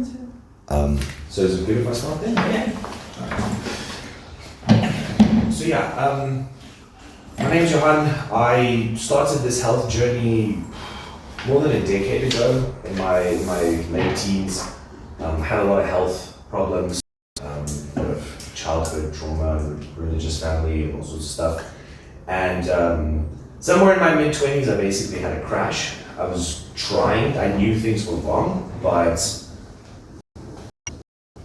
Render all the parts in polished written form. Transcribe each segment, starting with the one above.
So is it good if I start then? Yeah. So my name is Johann. I started this health journey more than a decade ago in my late teens. Had a lot of health problems, a lot of childhood trauma, religious family, all sorts of stuff. And somewhere in my mid-20s, I basically had a crash. I was trying, I knew things were wrong, but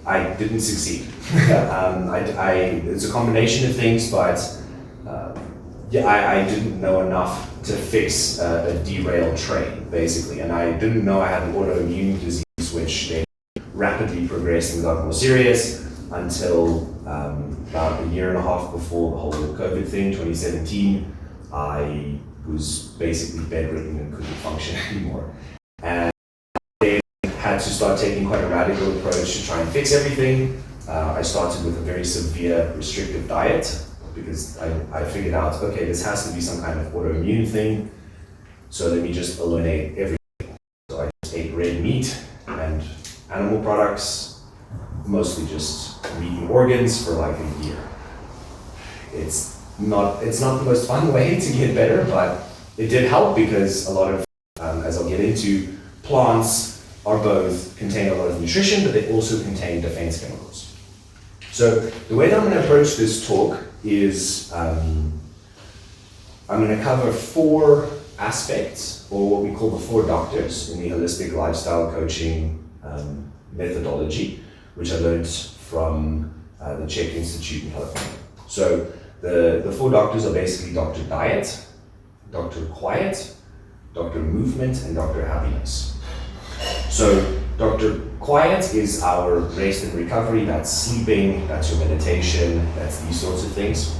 I didn't succeed. It's a combination of things, but I didn't know enough to fix a derailed train, basically. And I didn't know I had an autoimmune disease, which then rapidly progressed and got more serious until about a year and a half before the whole COVID thing, 2017, I was basically bedridden and couldn't function anymore. And then had to start taking quite a radical approach to try and fix everything. I started with a very severe restrictive diet because I figured out, okay, this has to be some kind of autoimmune thing, so let me just eliminate everything. So I just ate red meat and animal products, mostly just meat and organs for like a year. It's not the most fun way to get better, but it did help because a lot of, as I'll get into, plants contain a lot of nutrition, but they also contain defense chemicals. So the way that I'm going to approach this talk is I'm going to cover 4 aspects, or what we call the 4 doctors in the holistic lifestyle coaching methodology, which I learned from the Czech Institute in California. So the 4 doctors are basically Dr. Diet, Dr. Quiet, Dr. Movement, and Dr. Happiness. So Dr. Quiet is our rest and recovery, that's sleeping, that's your meditation, that's these sorts of things.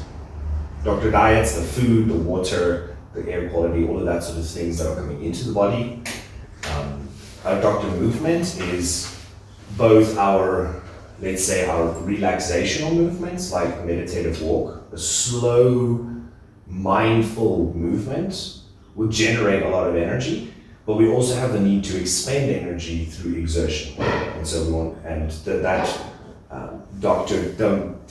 Dr. Diet's the food, the water, the air quality, all of that sort of things that are coming into the body. Dr. Movement is both our, let's say, our relaxational movements, like a meditative walk. A slow, mindful movement will generate a lot of energy, but we also have the need to expend energy through exertion. And so we want, and that doctor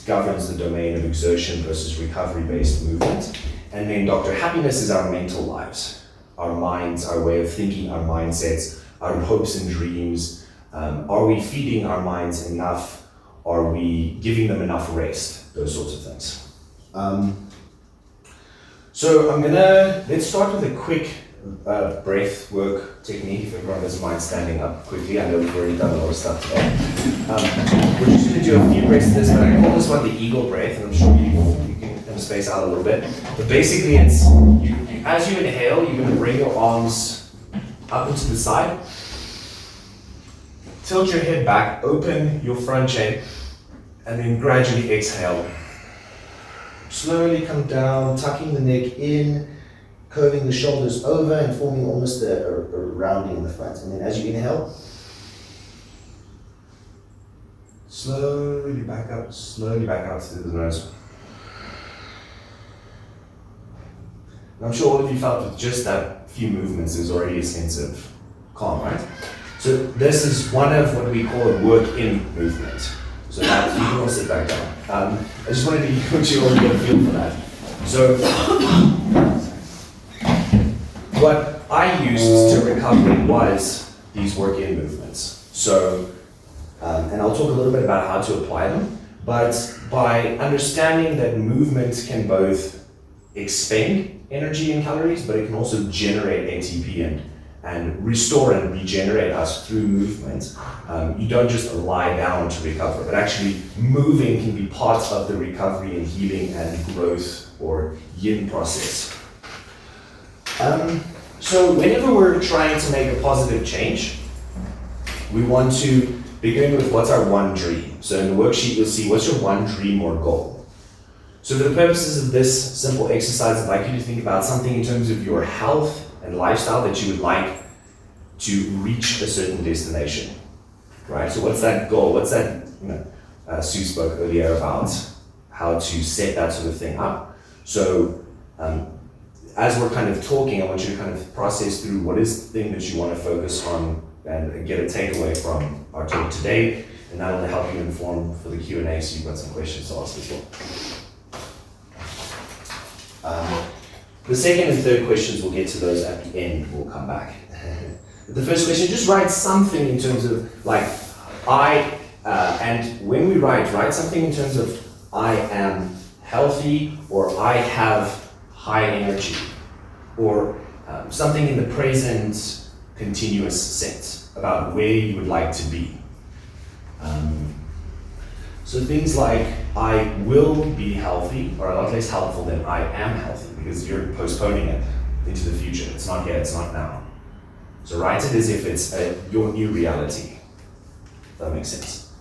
governs the domain of exertion versus recovery-based movement. And then Dr. Happiness is our mental lives, our minds, our way of thinking, our mindsets, our hopes and dreams. Are we feeding our minds enough? Are we giving them enough rest? Those sorts of things. So let's start with a quick breath work technique, if everyone doesn't mind standing up quickly. I know we've already done a lot of stuff today. We're just going to do a few breaths of this, but I call this one the eagle breath, and I'm sure you can kind of space out a little bit. But basically it's, as you inhale, you're going to bring your arms up into the side, tilt your head back, open your front chain, and then gradually exhale. Slowly come down, tucking the neck in, curving the shoulders over and forming almost a rounding in the front. And then as you inhale, slowly back up through the nose. And I'm sure all of you felt with just that few movements, there's already a sense of calm, right? So this is one of what we call a work-in movement. So now you can all sit back down. I just wanted to put you all get a feel for that. So what I used to recovery was these work-in movements. So, and I'll talk a little bit about how to apply them, but by understanding that movement can both expend energy and calories, but it can also generate ATP and restore and regenerate us through movement. You don't just lie down to recover, but actually moving can be part of the recovery and healing and growth or yin process. So whenever we're trying to make a positive change, we want to begin with what's our one dream. So in the worksheet, you'll see what's your one dream or goal. So for the purposes of this simple exercise, I'd like you to think about something in terms of your health and lifestyle that you would like to reach a certain destination, right? So what's that goal? What's that, Sue spoke earlier about how to set that sort of thing up. So as we're kind of talking, I want you to kind of process through what is the thing that you want to focus on and get a takeaway from our talk today, and that'll help you inform for the Q&A, so you've got some questions to ask as well. The second and third questions, we'll get to those at the end, we'll come back. The first question, just write something in terms of like, and when we write something in terms of I am healthy, or I have high energy, or something in the present continuous sense about where you would like to be. So things like I will be healthy are a lot less helpful than I am healthy, because you're postponing it into the future. It's not here, it's not now. So write it as if it's your new reality. If that makes sense.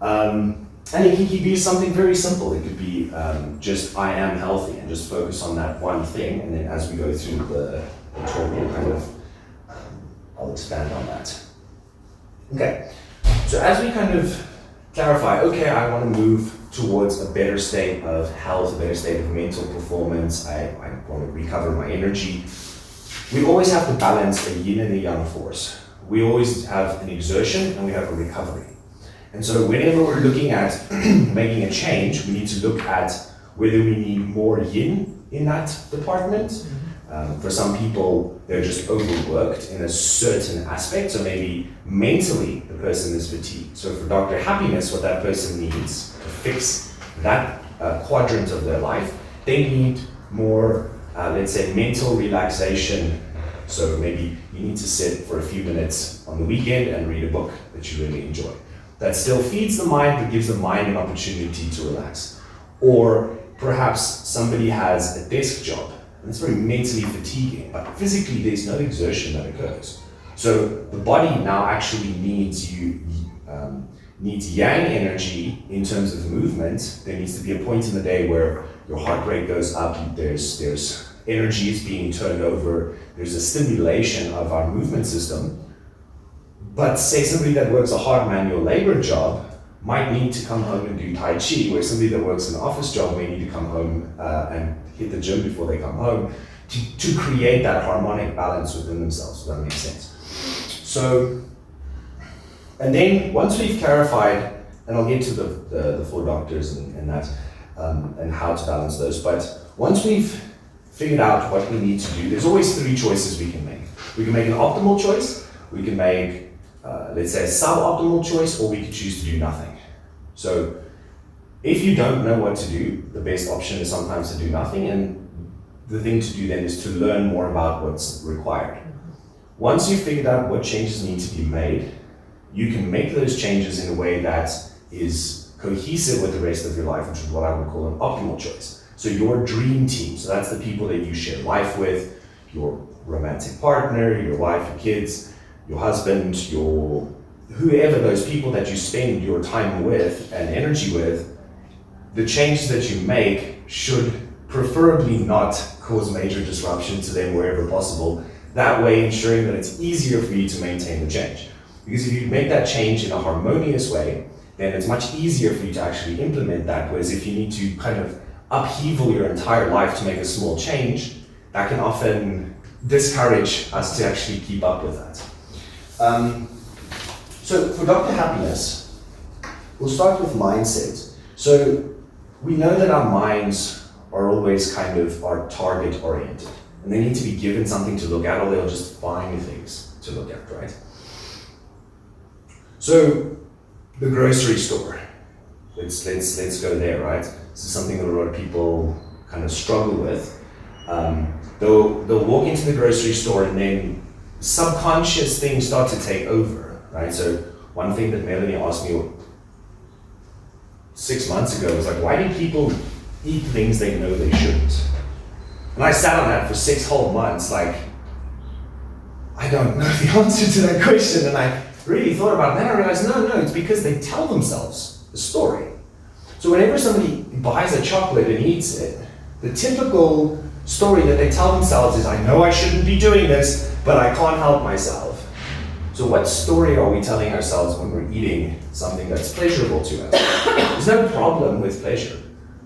And it can be something very simple. It could be just I am healthy, and just focus on that one thing, and then as we go through the talk, we'll kind of, I'll expand on that. Okay, so as we kind of clarify, okay, I want to move towards a better state of health, a better state of mental performance, I want to recover my energy. We always have to balance a yin and a yang force. We always have an exertion and we have a recovery. And so whenever we're looking at making a change, we need to look at whether we need more yin in that department. For some people, they're just overworked in a certain aspect, so maybe mentally the person is fatigued. So for Dr. Happiness, what that person needs to fix that quadrant of their life, they need more, let's say, mental relaxation. So maybe you need to sit for a few minutes on the weekend and read a book that you really enjoy. That still feeds the mind, but gives the mind an opportunity to relax. Or perhaps somebody has a desk job, and it's very mentally fatiguing, but physically there's no exertion that occurs. So the body now actually needs yang energy in terms of movement. There needs to be a point in the day where your heart rate goes up, there's energy is being turned over, there's a stimulation of our movement system. But say somebody that works a hard manual labor job might need to come home and do Tai Chi, where somebody that works an office job may need to come home and hit the gym before they come home to create that harmonic balance within themselves, if that makes sense. So, and then once we've clarified, and I'll get to the 4 doctors and that, and how to balance those, but once we've figured out what we need to do, there's always 3 choices we can make. We can make an optimal choice, we can make let's say a suboptimal choice, or we could choose to do nothing. So if you don't know what to do, the best option is sometimes to do nothing, and the thing to do then is to learn more about what's required. Once you've figured out what changes need to be made, you can make those changes in a way that is cohesive with the rest of your life, which is what I would call an optimal choice. So your dream team, so that's the people that you share life with, your romantic partner, your wife, your kids, your husband, whoever those people that you spend your time with and energy with, the changes that you make should preferably not cause major disruption to them wherever possible. That way ensuring that it's easier for you to maintain the change. Because if you make that change in a harmonious way, then it's much easier for you to actually implement that. Whereas if you need to kind of upheaval your entire life to make a small change, that can often discourage us to actually keep up with that. So for Dr. Happiness, we'll start with mindset. So we know that our minds are always kind of are target oriented, and they need to be given something to look at, or they'll just find things to look at, right? So the grocery store, let's go there, right? This is something that a lot of people kind of struggle with. They'll walk into the grocery store and then subconscious things start to take over, right? So one thing that Melanie asked me 6 months ago was like, why do people eat things they know they shouldn't? And I sat on that for 6 whole months, like, I don't know the answer to that question, and I really thought about it. Then I realized, no, it's because they tell themselves a story. So whenever somebody buys a chocolate and eats it, the typical story that they tell themselves is, I know I shouldn't be doing this, but I can't help myself. So what story are we telling ourselves when we're eating something that's pleasurable to us? There's no problem with pleasure.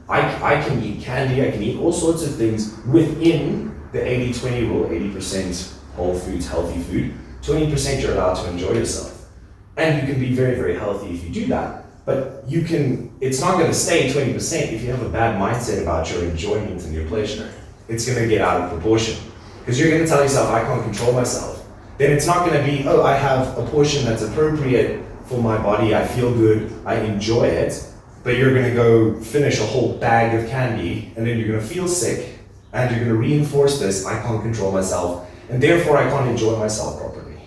I can eat candy, I can eat all sorts of things within the 80-20 rule, 80% whole foods, healthy food, 20% you're allowed to enjoy yourself. And you can be very, very healthy if you do that. But it's not going to stay 20% if you have a bad mindset about your enjoyment and your pleasure. It's going to get out of proportion. Because you're going to tell yourself, I can't control myself. Then it's not going to be, oh, I have a portion that's appropriate for my body, I feel good, I enjoy it. But you're going to go finish a whole bag of candy, and then you're going to feel sick, and you're going to reinforce this, I can't control myself, and therefore I can't enjoy myself properly,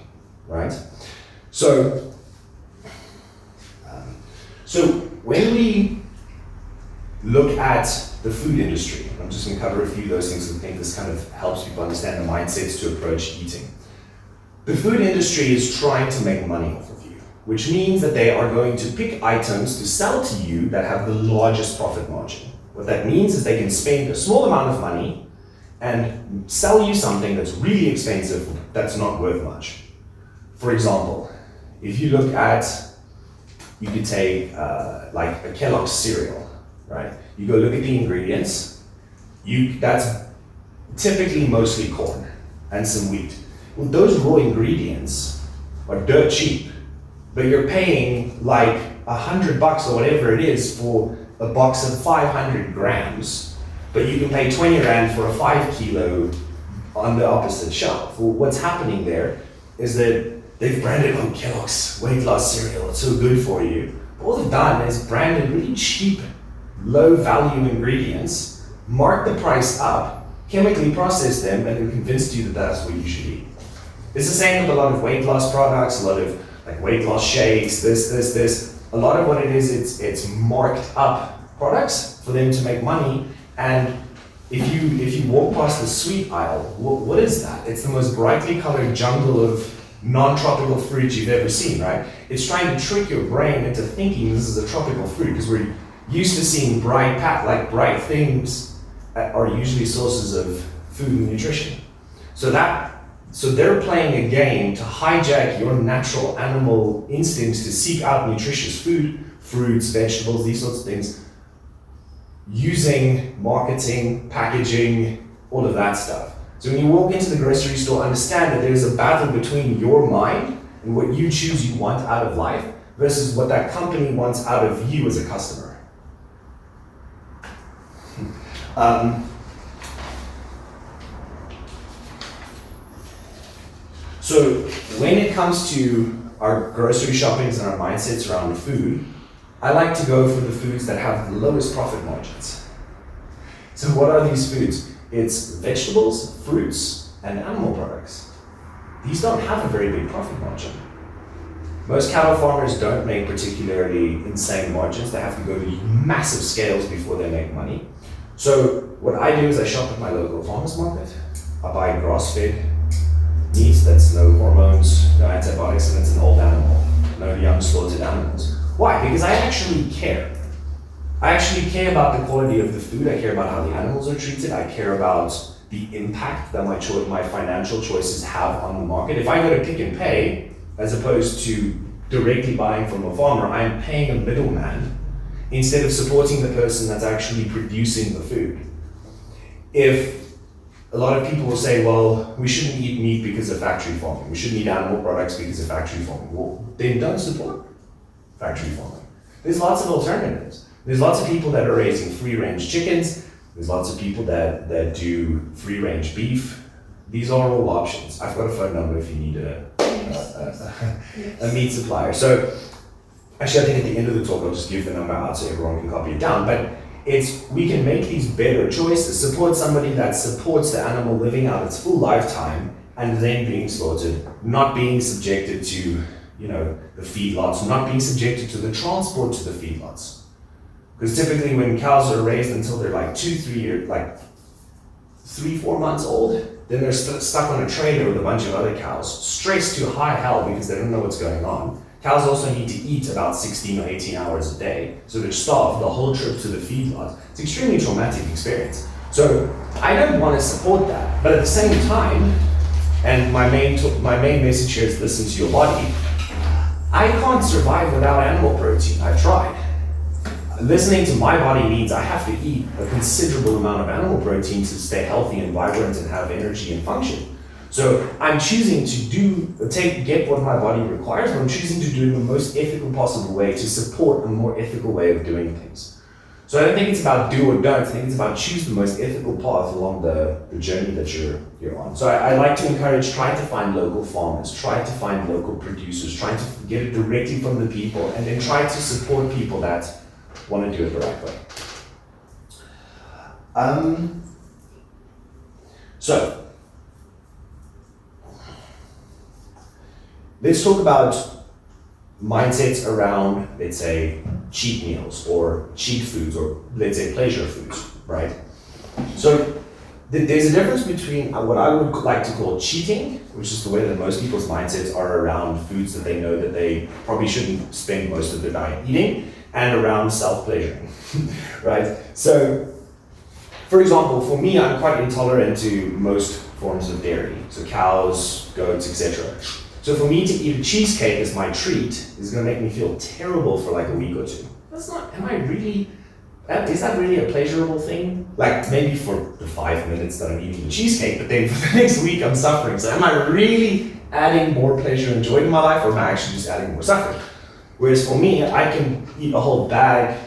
right? So when we look at the food industry, I'm just going to cover a few of those things because I think this kind of helps people understand the mindsets to approach eating. The food industry is trying to make money off of you, which means that they are going to pick items to sell to you that have the largest profit margin. What that means is they can spend a small amount of money and sell you something that's really expensive that's not worth much. For example, if you look at, you could take like a Kellogg's cereal, right? You go look at the ingredients, that's typically mostly corn and some wheat. Well, those raw ingredients are dirt cheap, but you're paying like $100 or whatever it is for a box of 500 grams, but you can pay 20 Rand for a 5 kilo on the opposite shelf. Well, what's happening there is that they've branded, oh, Kellogg's Weightloss cereal, it's so good for you. All they've done is branded really cheap, low value ingredients, mark the price up, chemically process them, and then convinced you that that's what you should eat. It's the same with a lot of weight loss products, a lot of like weight loss shakes, this. A lot of what it is, it's marked up products for them to make money. And if you walk past the sweet aisle, what is that? It's the most brightly colored jungle of non-tropical fruit you've ever seen, right? It's trying to trick your brain into thinking this is a tropical fruit because we're used to seeing bright things are usually sources of food and nutrition. So they're playing a game to hijack your natural animal instincts to seek out nutritious food, fruits, vegetables, these sorts of things, using marketing, packaging, all of that stuff. So when you walk into the grocery store, understand that there's a battle between your mind and what you choose you want out of life versus what that company wants out of you as a customer. So when it comes to our grocery shoppings and our mindsets around food, I like to go for the foods that have the lowest profit margins. So what are these foods? It's vegetables, fruits, and animal products. These don't have a very big profit margin. Most cattle farmers don't make particularly insane margins. They have to go to massive scales before they make money. So what I do is I shop at my local farmers market. I buy grass-fed meat that's no hormones, no antibiotics, and it's an old animal, no young slaughtered animals. Why? Because I actually care. I actually care about the quality of the food. I care about how the animals are treated. I care about the impact that my financial choices have on the market. If I go to Pick and Pay, as opposed to directly buying from a farmer, I'm paying a middleman instead of supporting the person that's actually producing the food. If a lot of people will say, well, we shouldn't eat meat because of factory farming. We shouldn't eat animal products because of factory farming. Well, then don't support factory farming. There's lots of alternatives. There's lots of people that are raising free-range chickens. There's lots of people that do free-range beef. These are all options. I've got a phone number if you need a meat supplier. So actually, I think at the end of the talk, I'll just give the number out so everyone can copy it down. But we can make these better choices, support somebody that supports the animal living out its full lifetime and then being slaughtered, not being subjected to, the feedlots, not being subjected to the transport to the feedlots. Because typically when cows are raised until they're like 3-4 months old, then they're stuck on a trailer with a bunch of other cows, stressed to high hell because they don't know what's going on. Cows also need to eat about 16 or 18 hours a day, so they're starved the whole trip to the feedlot. It's an extremely traumatic experience. So I don't want to support that, but at the same time, and my main message here is listen to your body, I can't survive without animal protein. I've tried. Listening to my body means I have to eat a considerable amount of animal protein to stay healthy and vibrant and have energy and function. So I'm choosing to get what my body requires, but I'm choosing to do it in the most ethical possible way to support a more ethical way of doing things. So I don't think it's about do or don't. I think it's about choose the most ethical path along the journey that you're on. So I like to encourage trying to find local farmers, try to find local producers, trying to get it directly from the people, and then try to support people that want to do it the right way. So let's talk about mindsets around, let's say, cheat meals or cheat foods, or let's say pleasure foods, right? So there's a difference between what I would like to call cheating, which is the way that most people's mindsets are around foods that they know that they probably shouldn't spend most of their diet eating, and around self-pleasuring, right? So, for example, for me, I'm quite intolerant to most forms of dairy, so cows, goats, etc. So for me to eat a cheesecake as my treat is going to make me feel terrible for like a week or two. Is that really a pleasurable thing? Like maybe for the 5 minutes that I'm eating the cheesecake, but then for the next week I'm suffering. So am I really adding more pleasure and joy to my life, or am I actually just adding more suffering? Whereas for me, I can eat a whole bag,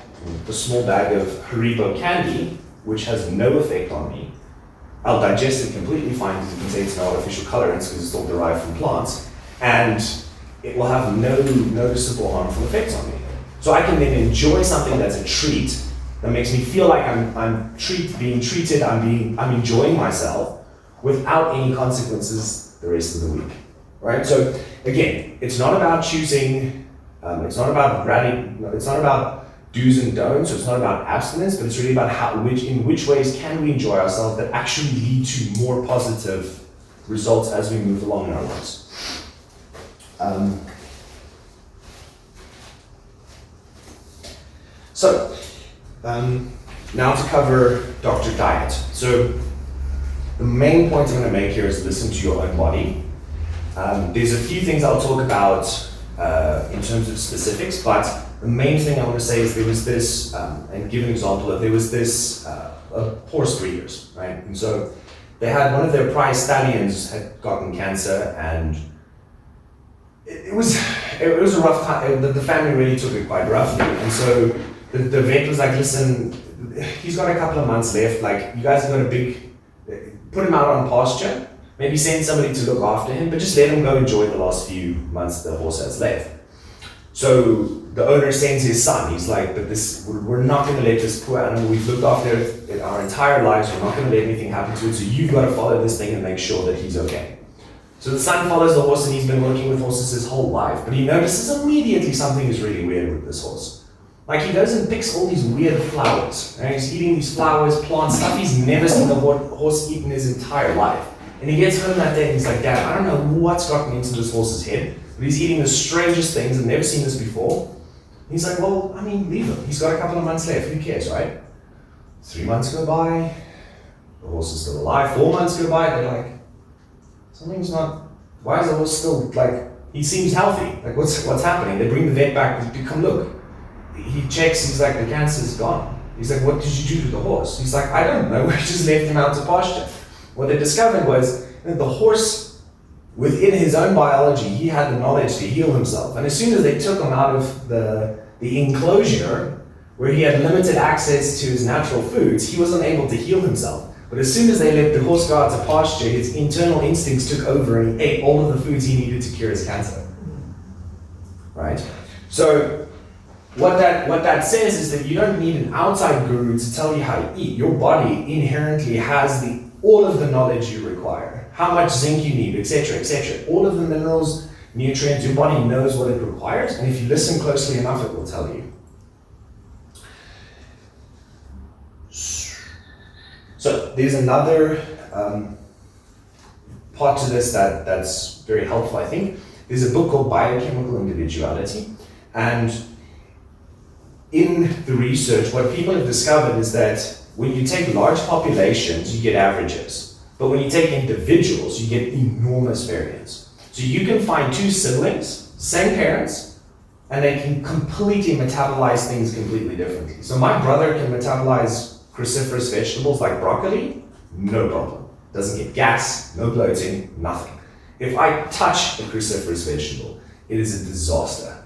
a small bag of Haribo candy, which has no effect on me. I'll digest it completely fine because it contains no artificial colorants because it's all derived from plants. And it will have no noticeable harmful effects on me. So I can then enjoy something that's a treat that makes me feel like I'm being treated, I'm enjoying myself without any consequences the rest of the week, right? So again, it's not about choosing, it's not about do's and don'ts, so it's not about abstinence, but it's really about in which ways can we enjoy ourselves that actually lead to more positive results as we move along in our lives. Now to cover Dr. Diet. So the main point I'm going to make here is listen to your own body. There's a few things I'll talk about in terms of specifics, but the main thing I want to say is there was this, and give an example of, there was this horse breeders, right? And so they had one of their prize stallions had gotten cancer, and it was a rough time. The family really took it quite roughly, and so the vet was like, listen, he's got a couple of months left, like you guys have got put him out on pasture, maybe send somebody to look after him, but just let him go enjoy the last few months the horse has left. So the owner sends his son, he's like, but we're not going to let this poor animal, we've looked after it our entire lives, we're not going to let anything happen to it, so you've got to follow this thing and make sure that he's okay. So the son follows the horse, and he's been working with horses his whole life, but he notices immediately something is really weird with this horse. Like he goes and picks all these weird flowers, and he's eating these flowers, plants, stuff he's never seen a horse eat in his entire life. And he gets home that day and he's like, Dad, I don't know what's gotten into this horse's head, but he's eating the strangest things, I've never seen this before. And he's like, well, I mean, leave him. He's got a couple of months left, who cares, right? 3 months go by, the horse is still alive. 4 months go by, they're like, something's not, why is the horse still, like, he seems healthy. Like, what's happening? They bring the vet back, come look. He checks, he's like, the cancer's gone. He's like, what did you do to the horse? He's like, I don't know, we just left him out to pasture. What they discovered was that the horse, within his own biology, he had the knowledge to heal himself. And as soon as they took him out of the enclosure, where he had limited access to his natural foods, he was unable to heal himself. But as soon as they let the horse go out to pasture, his internal instincts took over and he ate all of the foods he needed to cure his cancer. Right? So, what that says is that you don't need an outside guru to tell you how to eat. Your body inherently has all of the knowledge you require, how much zinc you need, etc., etc. All of the minerals, nutrients, your body knows what it requires, and if you listen closely enough, it will tell you. So there's another part to this that's very helpful, I think. There's a book called Biochemical Individuality, and in the research, what people have discovered is that when you take large populations, you get averages. But when you take individuals, you get enormous variance. So you can find two siblings, same parents, and they can completely metabolize things completely differently. So my brother can metabolize cruciferous vegetables like broccoli, no problem. doesn't get gas, no bloating, nothing. If I touch a cruciferous vegetable, it is a disaster.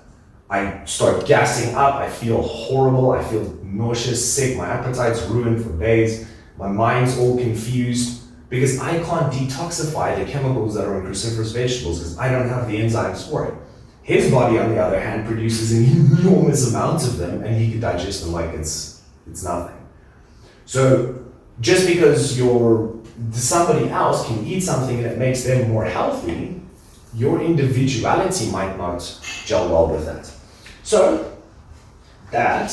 I start gassing up, I feel horrible, I feel nauseous, sick, my appetite's ruined for days, my mind's all confused, because I can't detoxify the chemicals that are in cruciferous vegetables because I don't have the enzymes for it. His body, on the other hand, produces an enormous amount of them, and he can digest them like it's nothing. So just because somebody else can eat something that makes them more healthy, your individuality might not gel well with that. So that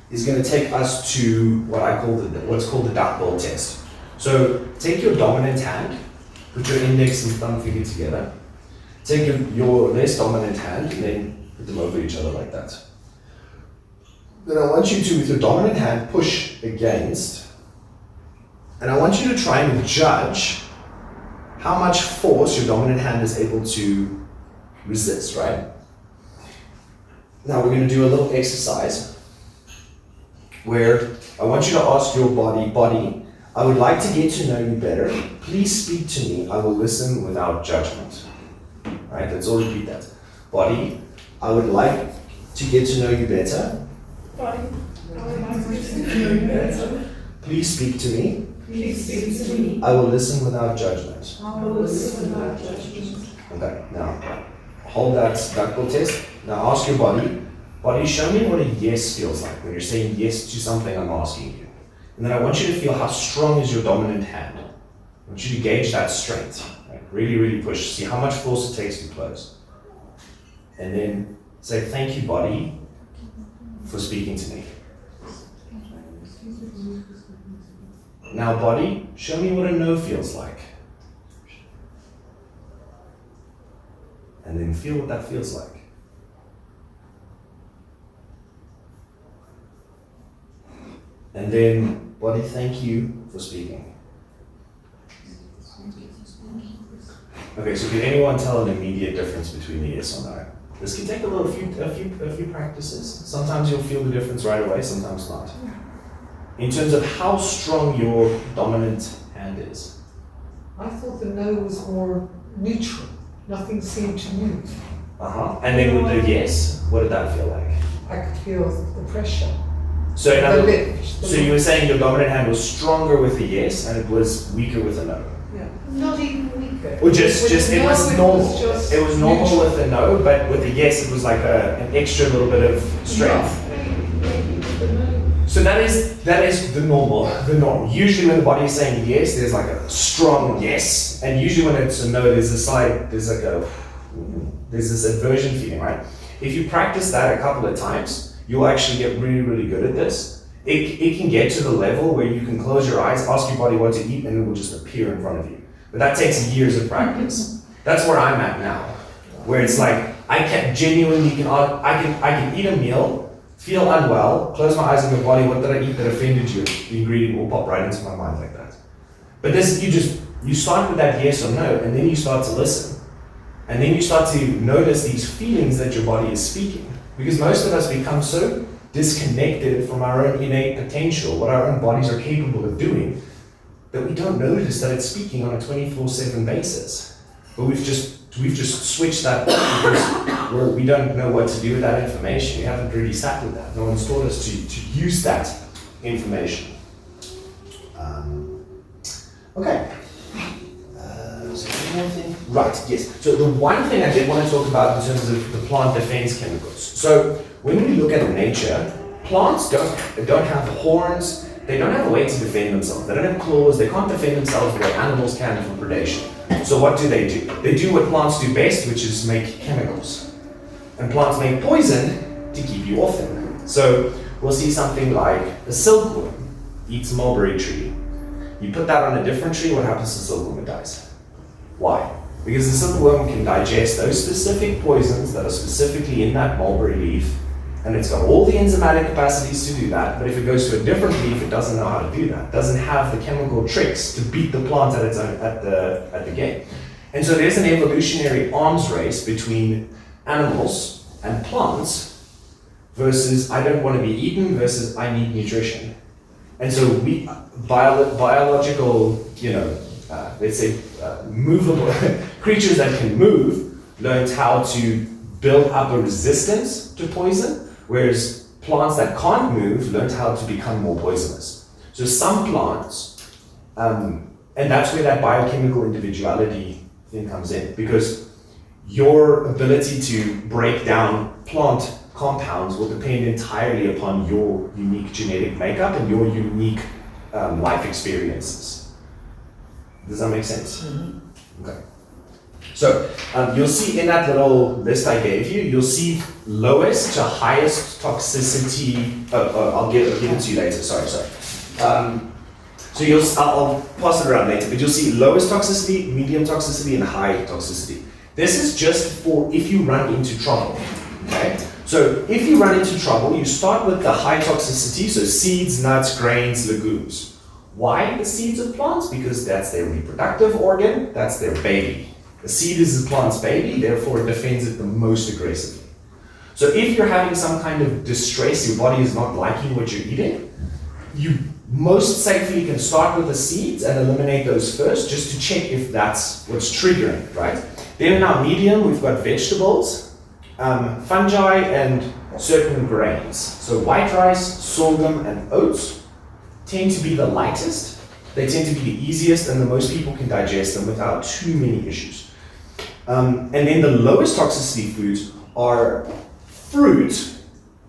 is going to take us to what's called the duck bill test. So take your dominant hand, put your index and thumb finger together. Take your less dominant hand and then put them over each other like that. Then I want you to, with your dominant hand, push against, and I want you to try and judge how much force your dominant hand is able to resist, right? Now we're going to do a little exercise where I want you to ask your body, I would like to get to know you better. Please speak to me. I will listen without judgment. Right, let's all repeat that. Body, I would like to get to know you better. Body, I would like to get to know you better. Please speak to me. Please speak to me. I will listen without judgment. I will listen without judgment. Okay, now hold that duck bill test. Now ask your body, show me what a yes feels like when you're saying yes to something I'm asking you. And then I want you to feel how strong is your dominant hand. I want you to gauge that strength. Right? Really, really push. See how much force it takes to close. And then say, thank you, body, for speaking to me. Now, body, show me what a no feels like. And then feel what that feels like. And then, body, thank you for speaking. Okay, so can anyone tell an immediate difference between the yes or no? This can take a few practices. Sometimes you'll feel the difference right away, sometimes not. In terms of how strong your dominant hand is. I thought the no was more neutral. Nothing seemed to move. And then with the yes, what did that feel like? I could feel the pressure. So you were saying your dominant hand was stronger with a yes and it was weaker with a no. Yeah. Not even weaker. Or just it was normal. It was normal neutral. with a no, but with a yes it was like an extra little bit of strength. So that is the norm. Usually when the body is saying yes, there's like a strong yes, and usually when it's a no, there's this aversion feeling, right? If you practice that a couple of times, you'll actually get really, really good at this. It can get to the level where you can close your eyes, ask your body what to eat, and it will just appear in front of you. But that takes years of practice. That's where I'm at now, where it's like I can eat a meal, feel unwell, close my eyes and go, body, what did I eat that offended you? The ingredient will pop right into my mind like that. But this, you start with that yes or no, and then you start to listen. And then you start to notice these feelings that your body is speaking. Because most of us become so disconnected from our own innate potential, what our own bodies are capable of doing, that we don't notice that it's speaking on a 24/7 basis. But we've just switched that because we don't know what to do with that information. We haven't really sat with that. No one's taught us to use that information. Okay. So one more thing. Right, yes. So the one thing I did want to talk about in terms of the plant defense chemicals. So when we look at nature, plants don't have horns, they don't have a way to defend themselves. They don't have claws, they can't defend themselves the way animals can from predation. So what do? They do what plants do best, which is make chemicals. And plants make poison to keep you off them. So we'll see something like a silkworm eats a mulberry tree. You put that on a different tree, what happens to the silkworm? It dies. Why? Because the silkworm can digest those specific poisons that are specifically in that mulberry leaf, and it's got all the enzymatic capacities to do that, but if it goes to a different leaf, it doesn't know how to do that. It doesn't have the chemical tricks to beat the plant at the game. And so there's an evolutionary arms race between animals and plants versus I don't want to be eaten versus I need nutrition. And so biological, movable creatures that can move learned how to build up a resistance to poison, whereas plants that can't move learned how to become more poisonous. So some plants, and that's where that biochemical individuality thing comes in, because your ability to break down plant compounds will depend entirely upon your unique genetic makeup and your unique life experiences. Does that make sense? Mm-hmm. Okay. So you'll see in that little list I gave you, you'll see lowest to highest toxicity. I'll give it to you later. Sorry. So I'll pass it around later, but you'll see lowest toxicity, medium toxicity, and high toxicity. This is just for if you run into trouble. Okay. So if you run into trouble, you start with the high toxicity, so seeds, nuts, grains, legumes. Why the seeds of plants? Because that's their reproductive organ, that's their baby. The seed is the plant's baby, therefore it defends it the most aggressively. So if you're having some kind of distress, your body is not liking what you're eating, you most safely can start with the seeds and eliminate those first, just to check if that's what's triggering, right? Then in our medium, we've got vegetables, fungi, and certain grains. So white rice, sorghum, and oats tend to be the lightest. They tend to be the easiest, and the most people can digest them without too many issues. And then the lowest toxicity foods are fruit,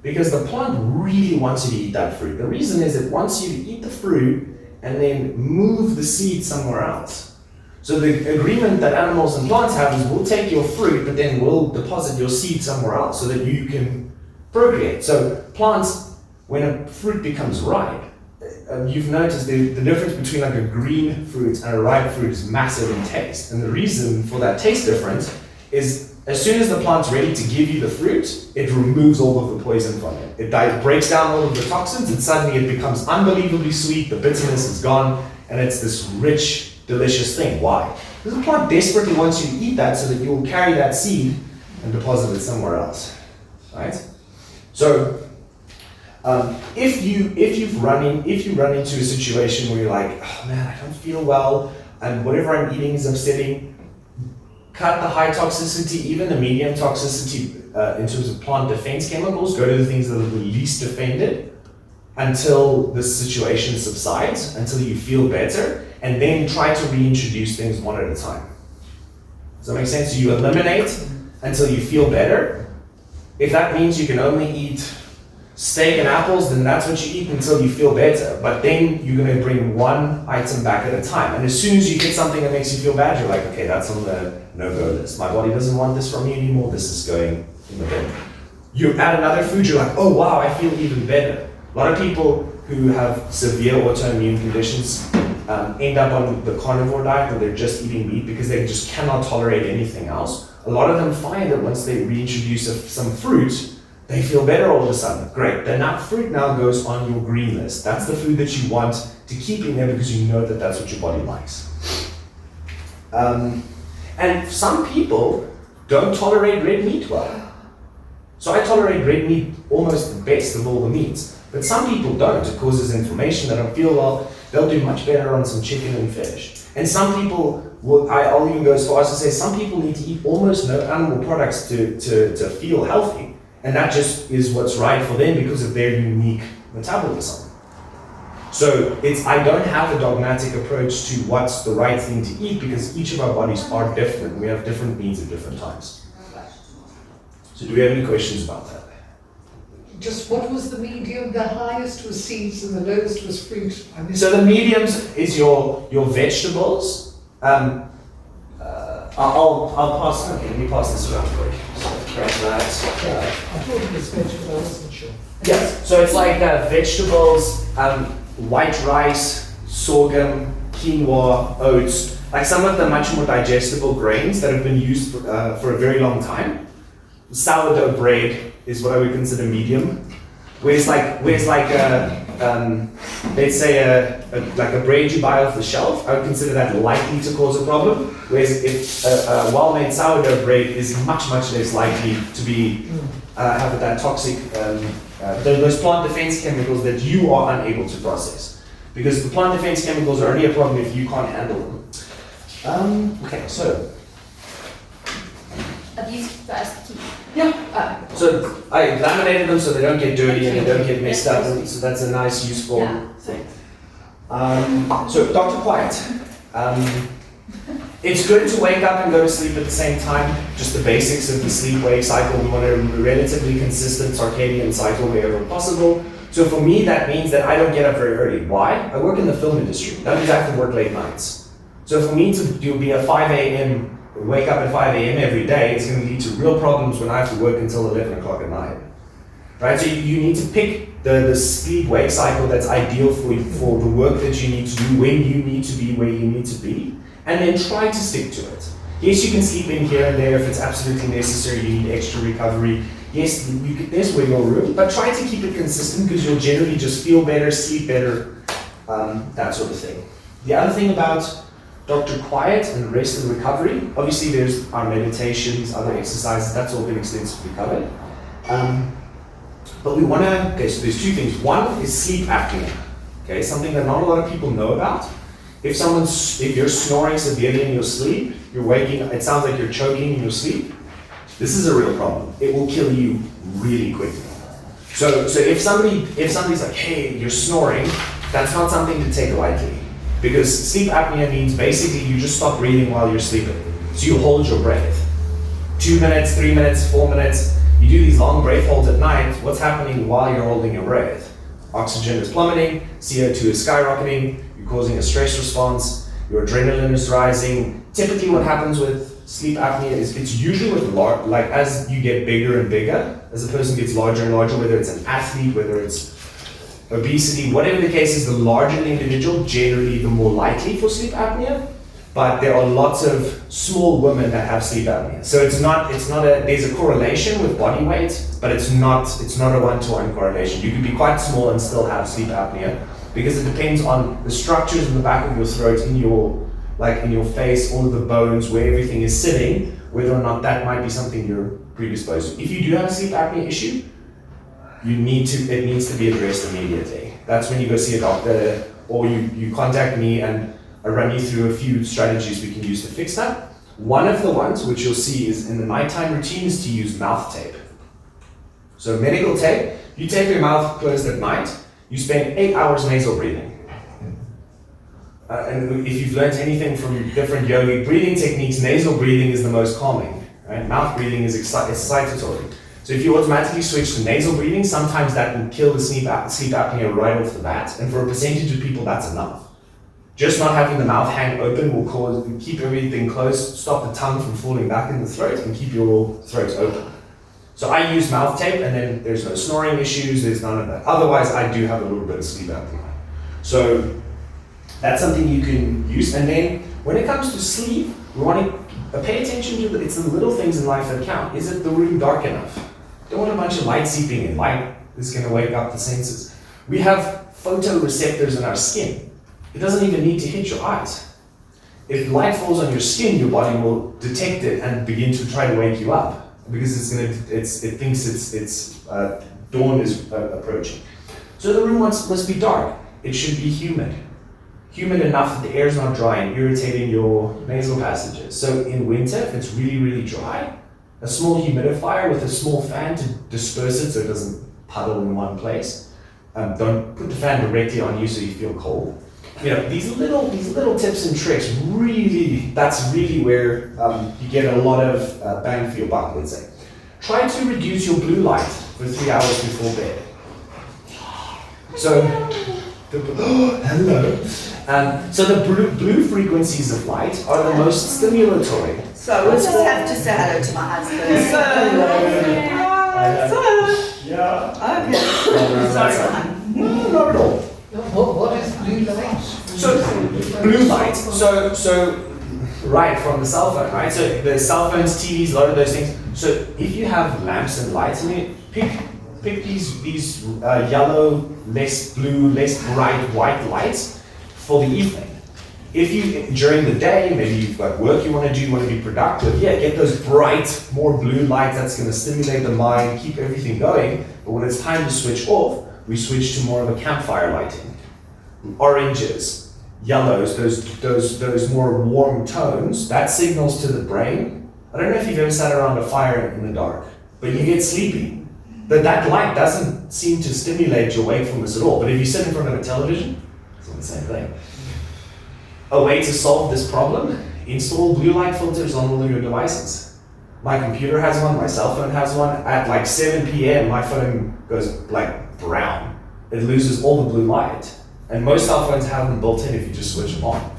because the plant really wants you to eat that fruit. The reason is it wants you to eat the fruit and then move the seed somewhere else. So the agreement that animals and plants have is we'll take your fruit, but then we'll deposit your seed somewhere else so that you can procreate. So plants, when a fruit becomes ripe, you've noticed the difference between like a green fruit and a ripe fruit is massive in taste. And the reason for that taste difference is as soon as the plant's ready to give you the fruit, it removes all of the poison from it. It breaks down all of the toxins, and suddenly it becomes unbelievably sweet, the bitterness is gone, and it's this rich, delicious thing. Why? Because the plant desperately wants you to eat that so that you will carry that seed and deposit it somewhere else, right? So if you run into a situation where you're like, oh man, I don't feel well, and whatever I'm eating is upsetting, cut the high toxicity, even the medium toxicity in terms of plant defense chemicals, go to the things that are the least defended until the situation subsides, until you feel better, and then try to reintroduce things one at a time. Does that make sense? So you eliminate until you feel better. If that means you can only eat steak and apples, then that's what you eat until you feel better. But then you're going to bring one item back at a time. And as soon as you get something that makes you feel bad, you're like, okay, that's on the no-go list. My body doesn't want this from me anymore. This is going in the bin. You add another food, you're like, oh wow, I feel even better. A lot of people who have severe autoimmune conditions end up on the carnivore diet where they're just eating meat because they just cannot tolerate anything else. A lot of them find that once they reintroduce some fruit, they feel better all of a sudden. Great, then that fruit now goes on your green list. That's the food that you want to keep in there because you know that that's what your body likes. And some people don't tolerate red meat well. So I tolerate red meat almost the best of all the meats. But some people don't. It causes inflammation. They don't feel well. They'll do much better on some chicken and fish. And some people I'll even go as far as to say some people need to eat almost no animal products to feel healthy. And that just is what's right for them because of their unique metabolism. So I don't have a dogmatic approach to what's the right thing to eat because each of our bodies are different. We have different needs at different times. So do we have any questions about that? Just what was the medium? The highest was seeds and the lowest was fruit. So the mediums is your vegetables. I'll pass. Okay, let me pass this around quick. So grab that. I thought it was vegetable. I wasn't sure. Yes. So it's like vegetables, white rice, sorghum, quinoa, oats. Like some of the much more digestible grains that have been used for a very long time. Sourdough bread is what I would consider medium. Whereas let's say a bread you buy off the shelf, I would consider that likely to cause a problem. Whereas if a well-made sourdough bread is much less likely to be have that toxic those plant defense chemicals that you are unable to process. Because the plant defense chemicals are only a problem if you can't handle them. Okay, so Are these first key? yeah. So I laminated them so they don't get dirty and they don't get messed up, and so that's a nice, useful thing. So Dr. Quiet. It's good to wake up and go to sleep at the same time. Just the basics of the sleep-wake cycle. We want a relatively consistent circadian cycle wherever possible. So for me, that means that I don't get up very early. Why? I work in the film industry. That means I have to work late nights. So for me to be a 5 a.m., wake up at 5 a.m. every day, it's going to lead to real problems when I have to work until 11 o'clock at night. Right? So you need to pick the sleep-wake cycle that's ideal for the work that you need to do, when you need to be where you need to be, and then try to stick to it. Yes, you can sleep in here and there if it's absolutely necessary, you need extra recovery. Yes, there's wiggle room, but try to keep it consistent because you'll generally just feel better, sleep better, that sort of thing. The other thing about Dr. Quiet and rest and recovery, obviously there's our meditations, other exercises, that's all been extensively covered. But we want to, okay, so there's two things. One is sleep apnea, okay, something that not a lot of people know about. If you're snoring severely in your sleep, you're waking, it sounds like you're choking in your sleep, this is a real problem. It will kill you really quickly. So if somebody's like, hey, you're snoring, that's not something to take lightly. Because sleep apnea means basically you just stop breathing while you're sleeping. So you hold your breath. 2 minutes, 3 minutes, 4 minutes. You do these long breath holds at night. What's happening while you're holding your breath? Oxygen is plummeting, CO2 is skyrocketing, you're causing a stress response, your adrenaline is rising. Typically what happens with sleep apnea is it's usually with like as you get bigger and bigger, as a person gets larger and larger, whether it's an athlete, whether it's obesity, whatever the case is, the larger the individual, generally the more likely for sleep apnea. But there are lots of small women that have sleep apnea. So there's a correlation with body weight, but it's not a one-to-one correlation. You can be quite small and still have sleep apnea because it depends on the structures in the back of your throat, in your face, all of the bones, where everything is sitting, whether or not that might be something you're predisposed to. If you do have a sleep apnea issue, it needs to be addressed immediately. That's when you go see a doctor, or you contact me and I run you through a few strategies we can use to fix that. One of the ones which you'll see is in the nighttime routine is to use mouth tape. So medical tape, you tape your mouth closed at night, you spend 8 hours nasal breathing. And if you've learned anything from different yogi breathing techniques, nasal breathing is the most calming. Right? Mouth breathing is excitatory. So if you automatically switch to nasal breathing, sometimes that will kill the sleep apnea right off the bat. And for a percentage of people, that's enough. Just not having the mouth hang open will keep everything closed, stop the tongue from falling back in the throat, and keep your throat open. So I use mouth tape, and then there's no snoring issues, there's none of that. Otherwise, I do have a little bit of sleep apnea. So that's something you can use. And then when it comes to sleep, we want to pay attention to it's the little things in life that count. Is it the room dark enough? Don't want a bunch of light seeping in. Light is going to wake up the senses. We have photoreceptors in our skin. It doesn't even need to hit your eyes. If light falls on your skin, your body will detect it and begin to try to wake you up because it thinks dawn is approaching. So the room must be dark. It should be humid enough that the air is not dry and irritating your nasal passages. So in winter, if it's really, really dry, a small humidifier with a small fan to disperse it so it doesn't puddle in one place. Don't put the fan directly on you so you feel cold. You know, these little tips and tricks that's really where you get a lot of bang for your buck, let's say. Try to reduce your blue light for 3 hours before bed. So, hello. So the blue frequencies of light are the most stimulatory. So I just have to say hello to my husband. Yeah. Okay. Sorry, Johann. No, not at all. What is blue light? So blue light. So right from the cell phone, right? So the cell phones, TVs, a lot of those things. So if you have lamps and lights in it, pick these yellow, less blue, less bright white lights for the evening. If you, during the day, maybe you've got work you want to do, you want to be productive, get those bright, more blue lights, that's going to stimulate the mind, keep everything going. But when it's time to switch off, we switch to more of a campfire lighting. Oranges, yellows, those more warm tones, that signals to the brain. I don't know if you've ever sat around a fire in the dark, but you get sleepy. But that light doesn't seem to stimulate your wakefulness at all. But if you sit in front of a television, it's not the same thing. A way to solve this problem, install blue light filters on all of your devices. My computer has one, my cell phone has one. At like 7 p.m., my phone goes like brown. It loses all the blue light. And most cell phones have them built in if you just switch them on.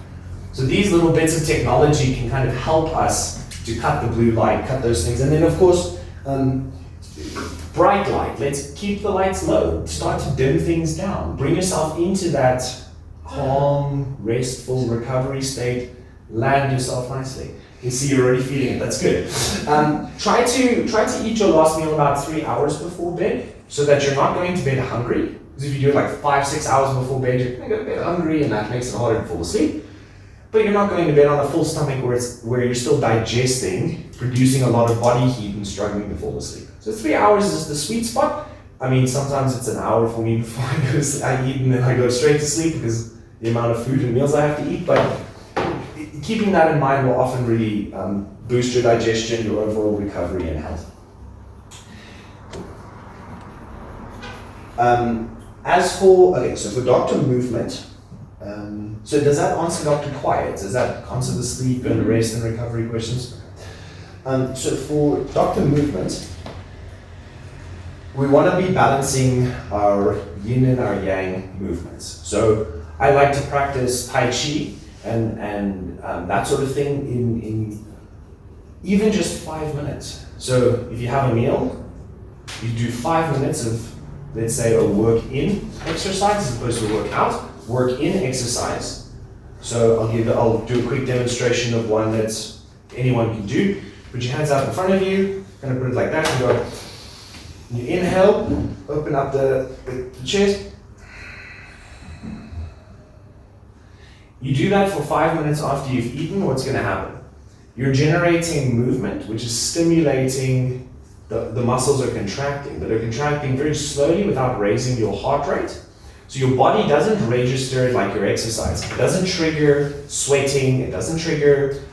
So these little bits of technology can kind of help us to cut the blue light, cut those things. And then of course, bright light. Let's keep the lights low. Start to dim things down. Bring yourself into that calm, restful recovery state. Land yourself nicely. You see you're already feeling it. That's good. Try to eat your last meal about 3 hours before bed, so that you're not going to bed hungry. Because if you do it like 5-6 hours before bed, you're going to go to bed hungry, and that makes it harder to fall asleep. But you're not going to bed on a full stomach where you're still digesting, producing a lot of body heat and struggling to fall asleep. So 3 hours is the sweet spot. I mean, sometimes it's an hour for me before I go to sleep. I eat and then I go straight to sleep because the amount of food and meals I have to eat. But keeping that in mind will often really boost your digestion, your overall recovery and health. So for doctor movement, so does that answer Dr. Quiet? Does that answer the sleep and rest and recovery questions? So for doctor movement, we want to be balancing our yin and our yang movements. So I like to practice Tai Chi and that sort of thing in even just 5 minutes. So if you have a meal, you do 5 minutes of, let's say, a work-in exercise as opposed to a work-out. Work-in exercise. So I'll do a quick demonstration of one that anyone can do. Put your hands out in front of you, kind of put it like that, and go. You inhale, open up the chest. You do that for 5 minutes after you've eaten. What's going to happen? You're generating movement, which is stimulating, the muscles are contracting, but they're contracting very slowly without raising your heart rate. So your body doesn't register it like you're exercising. It doesn't trigger sweating, it doesn't trigger